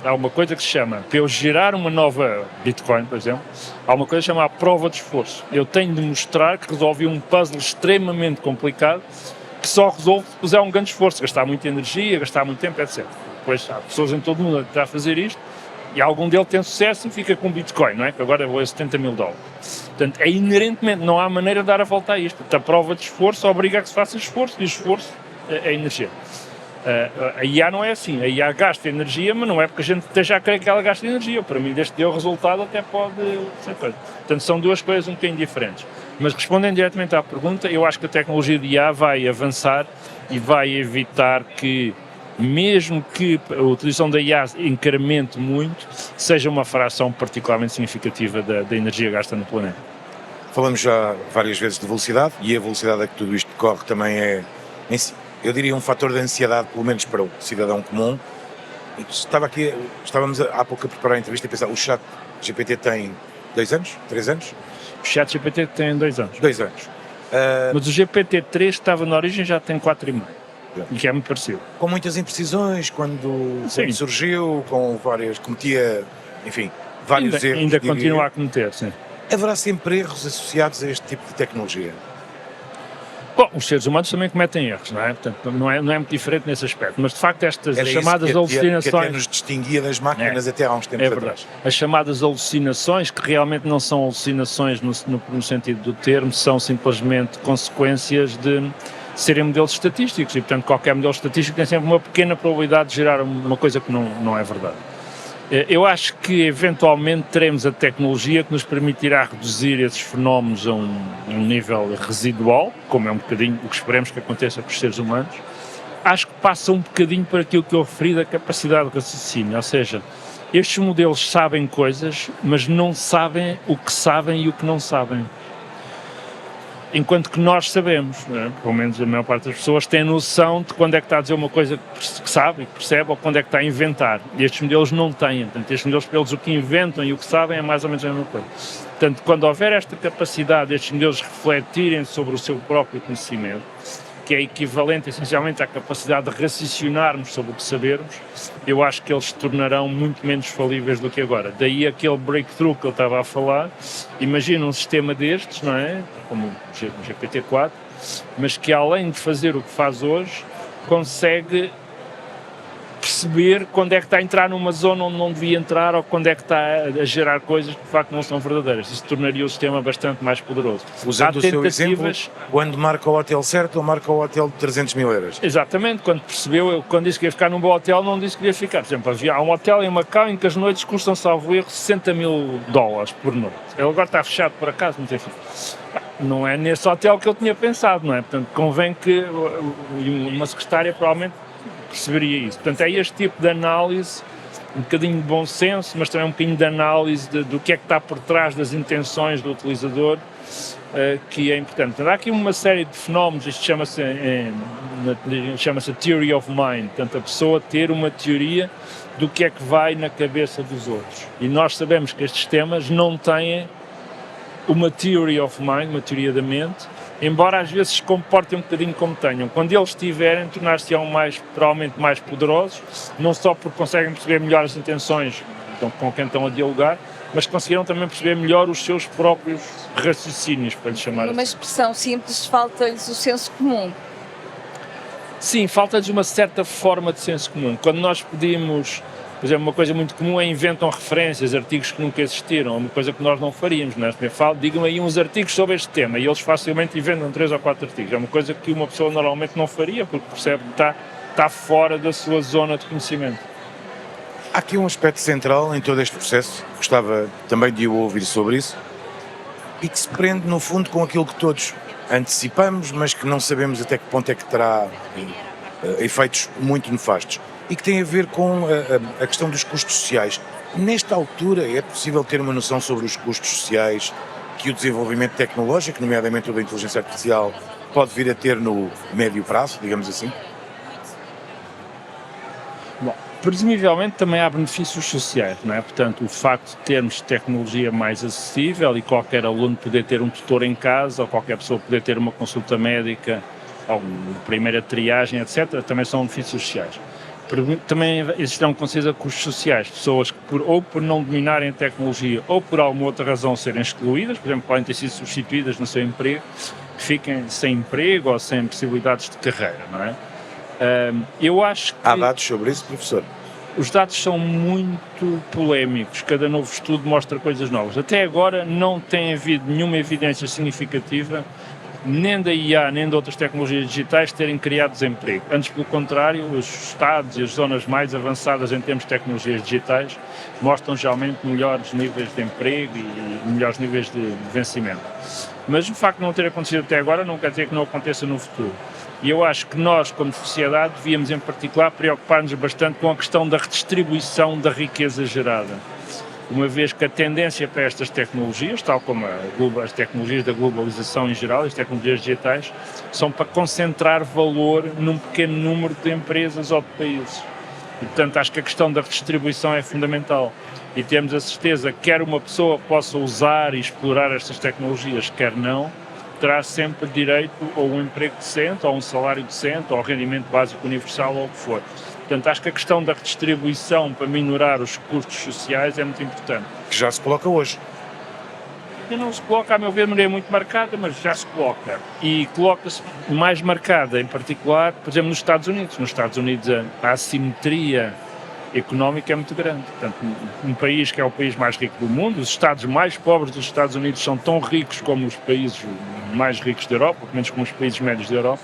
há uma coisa que se chama, para eu gerar uma nova Bitcoin, por exemplo, há uma coisa que se chama a prova de esforço. Eu tenho de mostrar que resolvi um puzzle extremamente complicado que só resolve se puser um grande esforço, gastar muita energia, gastar muito tempo, etc. Depois há pessoas em todo o mundo a tentar fazer isto e algum deles tem sucesso e fica com Bitcoin, não é? Que agora vou a $70 mil. Portanto, é inerentemente, não há maneira de dar a volta a isto. Portanto, a prova de esforço obriga a que se faça esforço e o esforço é energia. A IA não é assim, a IA gasta energia, mas não é porque a gente esteja a crer que ela gasta energia. Para mim, deste deu resultado até pode ser coisa. Portanto, são duas coisas um bocadinho diferentes. Mas respondendo diretamente à pergunta, eu acho que a tecnologia de IA vai avançar e vai evitar que, mesmo que a utilização da IA incremente muito, seja uma fração particularmente significativa da energia gasta no planeta. Falamos já várias vezes de velocidade e a velocidade a que tudo isto corre também é, eu diria, um fator de ansiedade, pelo menos para o cidadão comum. Estávamos há pouco a preparar a entrevista e pensar, o chat GPT tem 2 anos? 3 anos? O chat GPT tem 2 anos. 2 anos. Mas o GPT-3 estava na origem já tem 4,5. E que é muito parecido. Com muitas imprecisões, quando surgiu, com cometia, enfim, vários erros. Ainda continua a cometer, sim. Haverá sempre erros associados a este tipo de tecnologia? Bom, os seres humanos também cometem erros, não é? Portanto, não é muito diferente nesse aspecto, mas de facto estas chamadas alucinações... Que até nos distinguia das máquinas até há uns tempos atrás. As chamadas alucinações, que realmente não são alucinações no sentido do termo, são simplesmente consequências de serem modelos estatísticos e, portanto, qualquer modelo estatístico tem sempre uma pequena probabilidade de gerar uma coisa que não é verdade. Eu acho que eventualmente teremos a tecnologia que nos permitirá reduzir esses fenómenos a um nível residual, como é um bocadinho o que esperemos que aconteça com os seres humanos. Acho que passa um bocadinho por aquilo que eu referi da capacidade de raciocínio, ou seja, estes modelos sabem coisas, mas não sabem o que sabem e o que não sabem. Enquanto que nós sabemos, não é? Pelo menos a maior parte das pessoas tem noção de quando é que está a dizer uma coisa que sabe e que percebe ou quando é que está a inventar. E estes modelos não têm. Portanto, estes modelos, para eles, o que inventam e o que sabem é mais ou menos a mesma coisa. Portanto, quando houver esta capacidade destes modelos refletirem sobre o seu próprio conhecimento, que é equivalente essencialmente à capacidade de raciocinarmos sobre o que sabermos, eu acho que eles se tornarão muito menos falíveis do que agora. Daí aquele breakthrough que eu estava a falar. Imagina um sistema destes, não é? Como o GPT-4, mas que além de fazer o que faz hoje, consegue perceber quando é que está a entrar numa zona onde não devia entrar ou quando é que está a gerar coisas que de facto não são verdadeiras. Isso tornaria o sistema bastante mais poderoso. Usando o seu exemplo, quando marca o hotel certo ou marca o hotel de 300 mil euros? Exatamente, quando percebeu, quando disse que ia ficar num bom hotel, não disse que ia ficar. Por exemplo, havia um hotel em Macau em que as noites custam, salvo erro, $60 mil por noite. Ele agora está fechado por acaso, mas enfim. Não é nesse hotel que eu tinha pensado, não é? Portanto, convém que uma secretária provavelmente perceberia isso. Portanto, é este tipo de análise, um bocadinho de bom senso, mas também um bocadinho de análise do que é que está por trás das intenções do utilizador, que é importante. Portanto, há aqui uma série de fenómenos, isto chama-se Theory of Mind, portanto, a pessoa ter uma teoria do que é que vai na cabeça dos outros. E nós sabemos que estes sistemas não têm uma Theory of Mind, uma teoria da mente, embora às vezes se comportem um bocadinho como tenham. Quando eles tiverem, tornar-se-ão provavelmente mais poderosos, não só porque conseguem perceber melhor as intenções com quem estão a dialogar, mas conseguiram também perceber melhor os seus próprios raciocínios, para lhe chamar assim. Numa expressão simples, falta-lhes o senso comum. Sim, falta-lhes uma certa forma de senso comum. Quando nós pedimos, por exemplo, uma coisa muito comum é inventam referências, artigos que nunca existiram, uma coisa que nós não faríamos, não é? Digam aí uns artigos sobre este tema e eles facilmente inventam 3 ou 4 artigos. É uma coisa que uma pessoa normalmente não faria porque percebe que está fora da sua zona de conhecimento. Há aqui um aspecto central em todo este processo, gostava também de o ouvir sobre isso, e que se prende no fundo com aquilo que todos antecipamos, mas que não sabemos até que ponto é que terá efeitos muito nefastos, e que tem a ver com a questão dos custos sociais. Nesta altura é possível ter uma noção sobre os custos sociais que o desenvolvimento tecnológico, nomeadamente o da inteligência artificial, pode vir a ter no médio prazo, digamos assim? Bom, presumivelmente também há benefícios sociais, não é? Portanto, o facto de termos tecnologia mais acessível e qualquer aluno poder ter um tutor em casa, ou qualquer pessoa poder ter uma consulta médica, ou uma primeira triagem, etc., também são benefícios sociais. Também existirão com certeza custos sociais, pessoas que ou por não dominarem a tecnologia ou por alguma outra razão serem excluídas, por exemplo, podem ter sido substituídas no seu emprego, que fiquem sem emprego ou sem possibilidades de carreira, não é? Eu acho que há dados sobre isso, professor? Os dados são muito polémicos, cada novo estudo mostra coisas novas. Até agora não tem havido nenhuma evidência significativa nem da IA, nem de outras tecnologias digitais terem criado desemprego. Antes, pelo contrário, os estados e as zonas mais avançadas em termos de tecnologias digitais mostram geralmente melhores níveis de emprego e melhores níveis de vencimento. Mas o facto de não ter acontecido até agora não quer dizer que não aconteça no futuro. E eu acho que nós, como sociedade, devíamos em particular preocupar-nos bastante com a questão da redistribuição da riqueza gerada. Uma vez que a tendência para estas tecnologias, tal como as tecnologias da globalização em geral, as tecnologias digitais, são para concentrar valor num pequeno número de empresas ou de países. E, portanto, acho que a questão da redistribuição é fundamental. E temos a certeza que quer uma pessoa possa usar e explorar estas tecnologias, quer não, terá sempre direito a um emprego decente, ou um salário decente, ou rendimento básico universal, ou o que for. Portanto, acho que a questão da redistribuição para minorar os custos sociais é muito importante. Que já se coloca hoje. E não se coloca, a meu ver, de maneira muito marcada, mas já se coloca. E coloca-se mais marcada, em particular, por exemplo, nos Estados Unidos. Nos Estados Unidos a assimetria económica é muito grande. Portanto, um país que é o país mais rico do mundo, os estados mais pobres dos Estados Unidos são tão ricos como os países mais ricos da Europa, pelo menos como os países médios da Europa,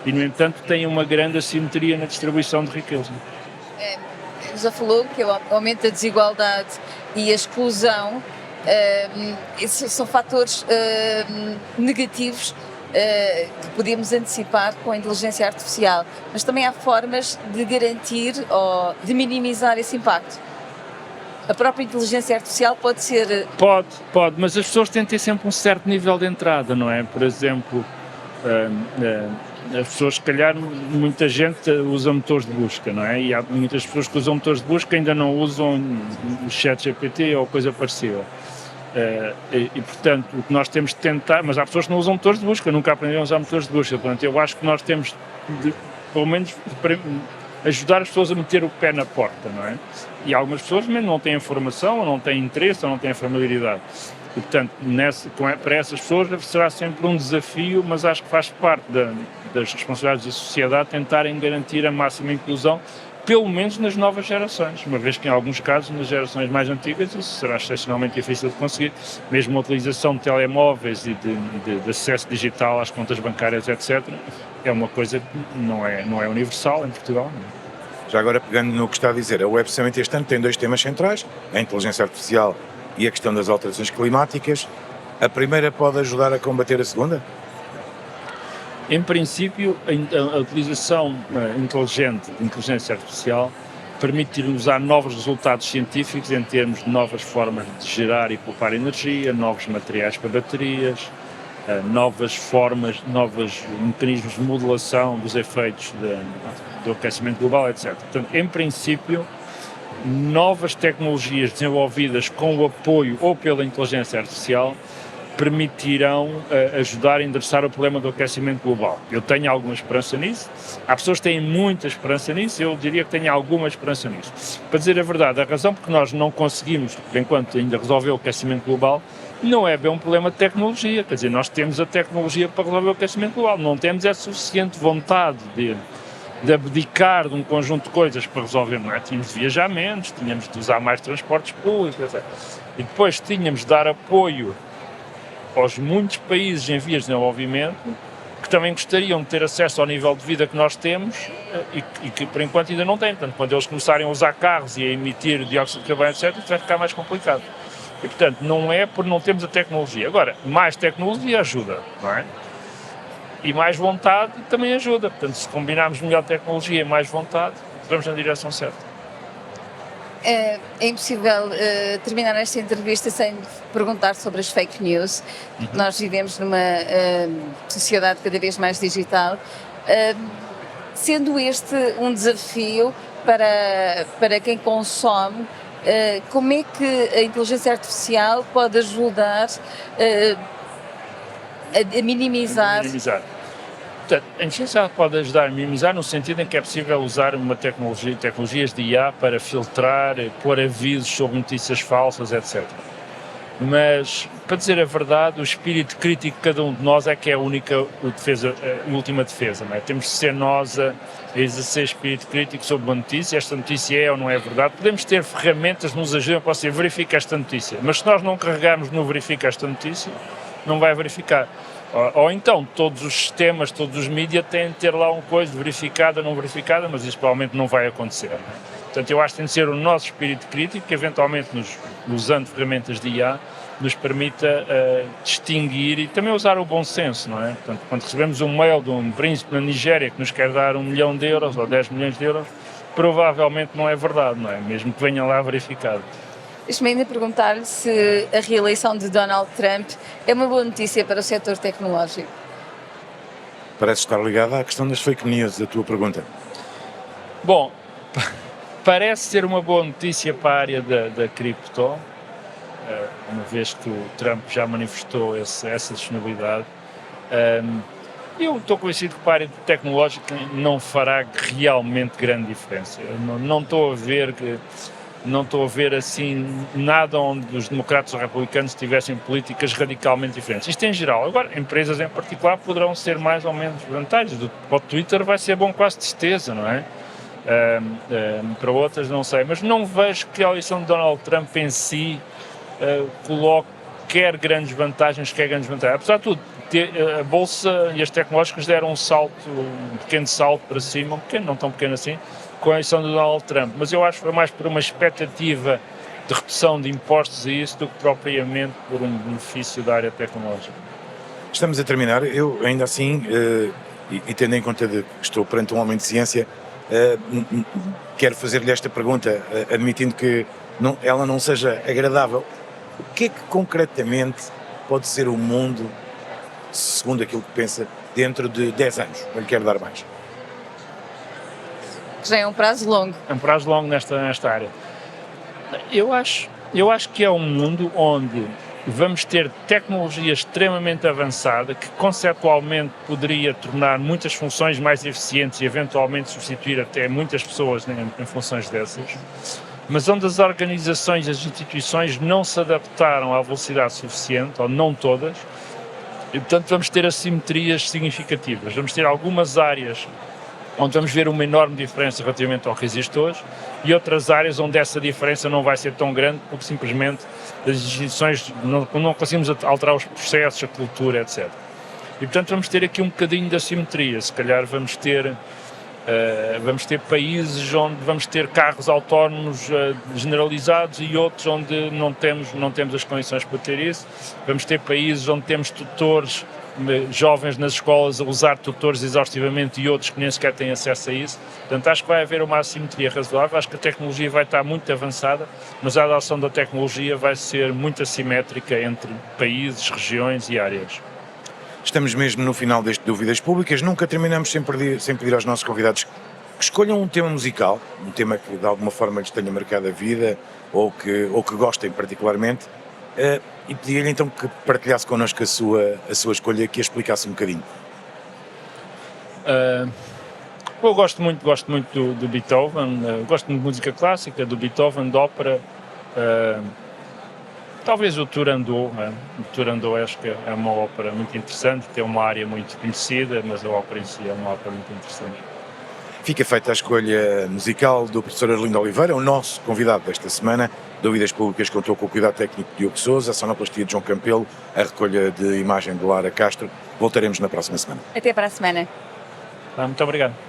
e, no entanto, têm uma grande assimetria na distribuição de riqueza. Já falou que o aumento da desigualdade e a exclusão são fatores negativos que podemos antecipar com a inteligência artificial, mas também há formas de garantir ou de minimizar esse impacto. A própria inteligência artificial pode ser... Pode, mas as pessoas têm de ter sempre um certo nível de entrada, não é? Por exemplo, as pessoas, se calhar, muita gente usa motores de busca, não é? E há muitas pessoas que usam motores de busca que ainda não usam o ChatGPT ou coisa parecida. E, portanto, o que nós temos de tentar... Mas há pessoas que não usam motores de busca, nunca aprenderam a usar motores de busca. Portanto, eu acho que nós temos de, pelo menos, ajudar as pessoas a meter o pé na porta, não é? E algumas pessoas mesmo não têm formação, ou não têm interesse, ou não têm familiaridade. E, portanto, para essas pessoas será sempre um desafio, mas acho que faz parte das responsabilidades da sociedade tentarem garantir a máxima inclusão, pelo menos nas novas gerações, uma vez que em alguns casos, nas gerações mais antigas, isso será excepcionalmente difícil de conseguir, mesmo a utilização de telemóveis e de acesso digital às contas bancárias, etc., é uma coisa que não é universal em Portugal. Já agora, pegando no que está a dizer, a Web Summit este ano tem 2 temas centrais, a inteligência artificial e a questão das alterações climáticas. A primeira pode ajudar a combater a segunda? Em princípio, a utilização inteligente de inteligência artificial permite usar novos resultados científicos em termos de novas formas de gerar e poupar energia, novos materiais para baterias, novas formas, novos mecanismos de modulação dos efeitos do aquecimento global, etc. Portanto, em princípio, novas tecnologias desenvolvidas com o apoio ou pela inteligência artificial permitirão ajudar a endereçar o problema do aquecimento global. Eu tenho alguma esperança nisso, há pessoas que têm muita esperança nisso, eu diria que tenho alguma esperança nisso. Para dizer a verdade, a razão porque nós não conseguimos, por enquanto, ainda resolver o aquecimento global, não é bem um problema de tecnologia, quer dizer, nós temos a tecnologia para resolver o aquecimento global, não temos a suficiente vontade de abdicar de um conjunto de coisas para resolver, não é? Tínhamos de viajar menos, tínhamos de usar mais transportes públicos, etc. E depois tínhamos de dar apoio aos muitos países em vias de desenvolvimento que também gostariam de ter acesso ao nível de vida que nós temos e que por enquanto ainda não têm. Portanto, quando eles começarem a usar carros e a emitir dióxido de carbono, etc., isso vai ficar mais complicado. E, portanto, não é por não termos a tecnologia. Agora, mais tecnologia ajuda, não é? E mais vontade também ajuda. Portanto, se combinarmos melhor tecnologia e mais vontade, vamos na direção certa. É impossível terminar esta entrevista sem perguntar sobre as fake news. Nós vivemos numa sociedade cada vez mais digital. Sendo este um desafio para quem consome, como é que a inteligência artificial pode ajudar a minimizar? Portanto, a inteligência pode ajudar a minimizar no sentido em que é possível usar tecnologias de IA para filtrar, pôr avisos sobre notícias falsas, etc. Mas, para dizer a verdade, o espírito crítico de cada um de nós é que é a última defesa. Não é? Temos de ser nós a exercer espírito crítico sobre uma notícia, esta notícia é ou não é verdade. Podemos ter ferramentas que nos ajudem para você verificar esta notícia, mas se nós não carregarmos no verifica esta notícia, não vai verificar. Ou então, todos os sistemas, todos os mídias têm de ter lá uma coisa verificada, não verificada, mas isso provavelmente não vai acontecer. Portanto, eu acho que tem de ser o nosso espírito crítico, que eventualmente, usando ferramentas de IA, nos permita distinguir e também usar o bom senso, não é? Portanto, quando recebemos um mail de um príncipe na Nigéria que nos quer dar 1 milhão de euros ou 10 milhões de euros, provavelmente não é verdade, não é? Mesmo que venha lá verificado. Deixe-me ainda perguntar-lhe se a reeleição de Donald Trump é uma boa notícia para o setor tecnológico. Parece estar ligada à questão das fake news, a tua pergunta. Bom, parece ser uma boa notícia para a área da cripto, uma vez que o Trump já manifestou essa disponibilidade. Eu estou convencido que para a área tecnológica não fará realmente grande diferença. Não estou a ver assim nada onde os democratas ou republicanos tivessem políticas radicalmente diferentes. Isto em geral. Agora, empresas em particular poderão ser mais ou menos vantagens. Para o Twitter vai ser bom quase de certeza, não é? Para outras não sei. Mas não vejo que a eleição de Donald Trump em si coloque quer grandes vantagens, quer grandes vantagens. Apesar de tudo, a Bolsa e as tecnológicas deram um pequeno salto para cima, não tão pequeno assim, com a eleição de Donald Trump, mas eu acho que foi mais por uma expectativa de redução de impostos a isso do que propriamente por um benefício da área tecnológica. Estamos a terminar. Eu, ainda assim, e tendo em conta que estou perante um homem de ciência, quero fazer-lhe esta pergunta, admitindo que ela não seja agradável. O que é que concretamente pode ser o mundo, segundo aquilo que pensa, dentro de 10 anos? Não lhe quero dar mais. Já é um prazo longo. É um prazo longo nesta área. Eu acho que é um mundo onde vamos ter tecnologia extremamente avançada que conceptualmente poderia tornar muitas funções mais eficientes e eventualmente substituir até muitas pessoas em funções dessas, mas onde as organizações e as instituições não se adaptaram à velocidade suficiente, ou não todas, e portanto vamos ter assimetrias significativas. Vamos ter algumas áreas onde vamos ver uma enorme diferença relativamente ao que existe hoje, e outras áreas onde essa diferença não vai ser tão grande, porque simplesmente as instituições não conseguimos alterar os processos, a cultura, etc. E, portanto, vamos ter aqui um bocadinho de assimetria. Se calhar vamos ter países onde vamos ter carros autónomos generalizados e outros onde não temos as condições para ter isso. Vamos ter países onde temos tutores jovens nas escolas a usar tutores exaustivamente e outros que nem sequer têm acesso a isso. Portanto, acho que vai haver uma assimetria razoável. Acho que a tecnologia vai estar muito avançada, mas a adoção da tecnologia vai ser muito assimétrica entre países, regiões e áreas. Estamos mesmo no final deste Dúvidas Públicas. Nunca terminamos sem pedir aos nossos convidados que escolham um tema musical, um tema que de alguma forma lhes tenha marcado a vida ou que gostem particularmente, e pedir-lhe então que partilhasse connosco a sua escolha, que a explicasse um bocadinho. Eu gosto muito do Beethoven, gosto muito de música clássica, do Beethoven, de ópera. Talvez o Turandot, o Turandot acho que é uma ópera muito interessante, tem uma área muito conhecida, mas a ópera em si é uma ópera muito interessante. Fica feita a escolha musical do professor Arlindo Oliveira, o nosso convidado desta semana. Dúvidas Públicas contou com o cuidado técnico de Diogo Sousa, a sonoplastia de João Campelo, a recolha de imagem de Lara Castro. Voltaremos na próxima semana. Até para a semana. Muito obrigado.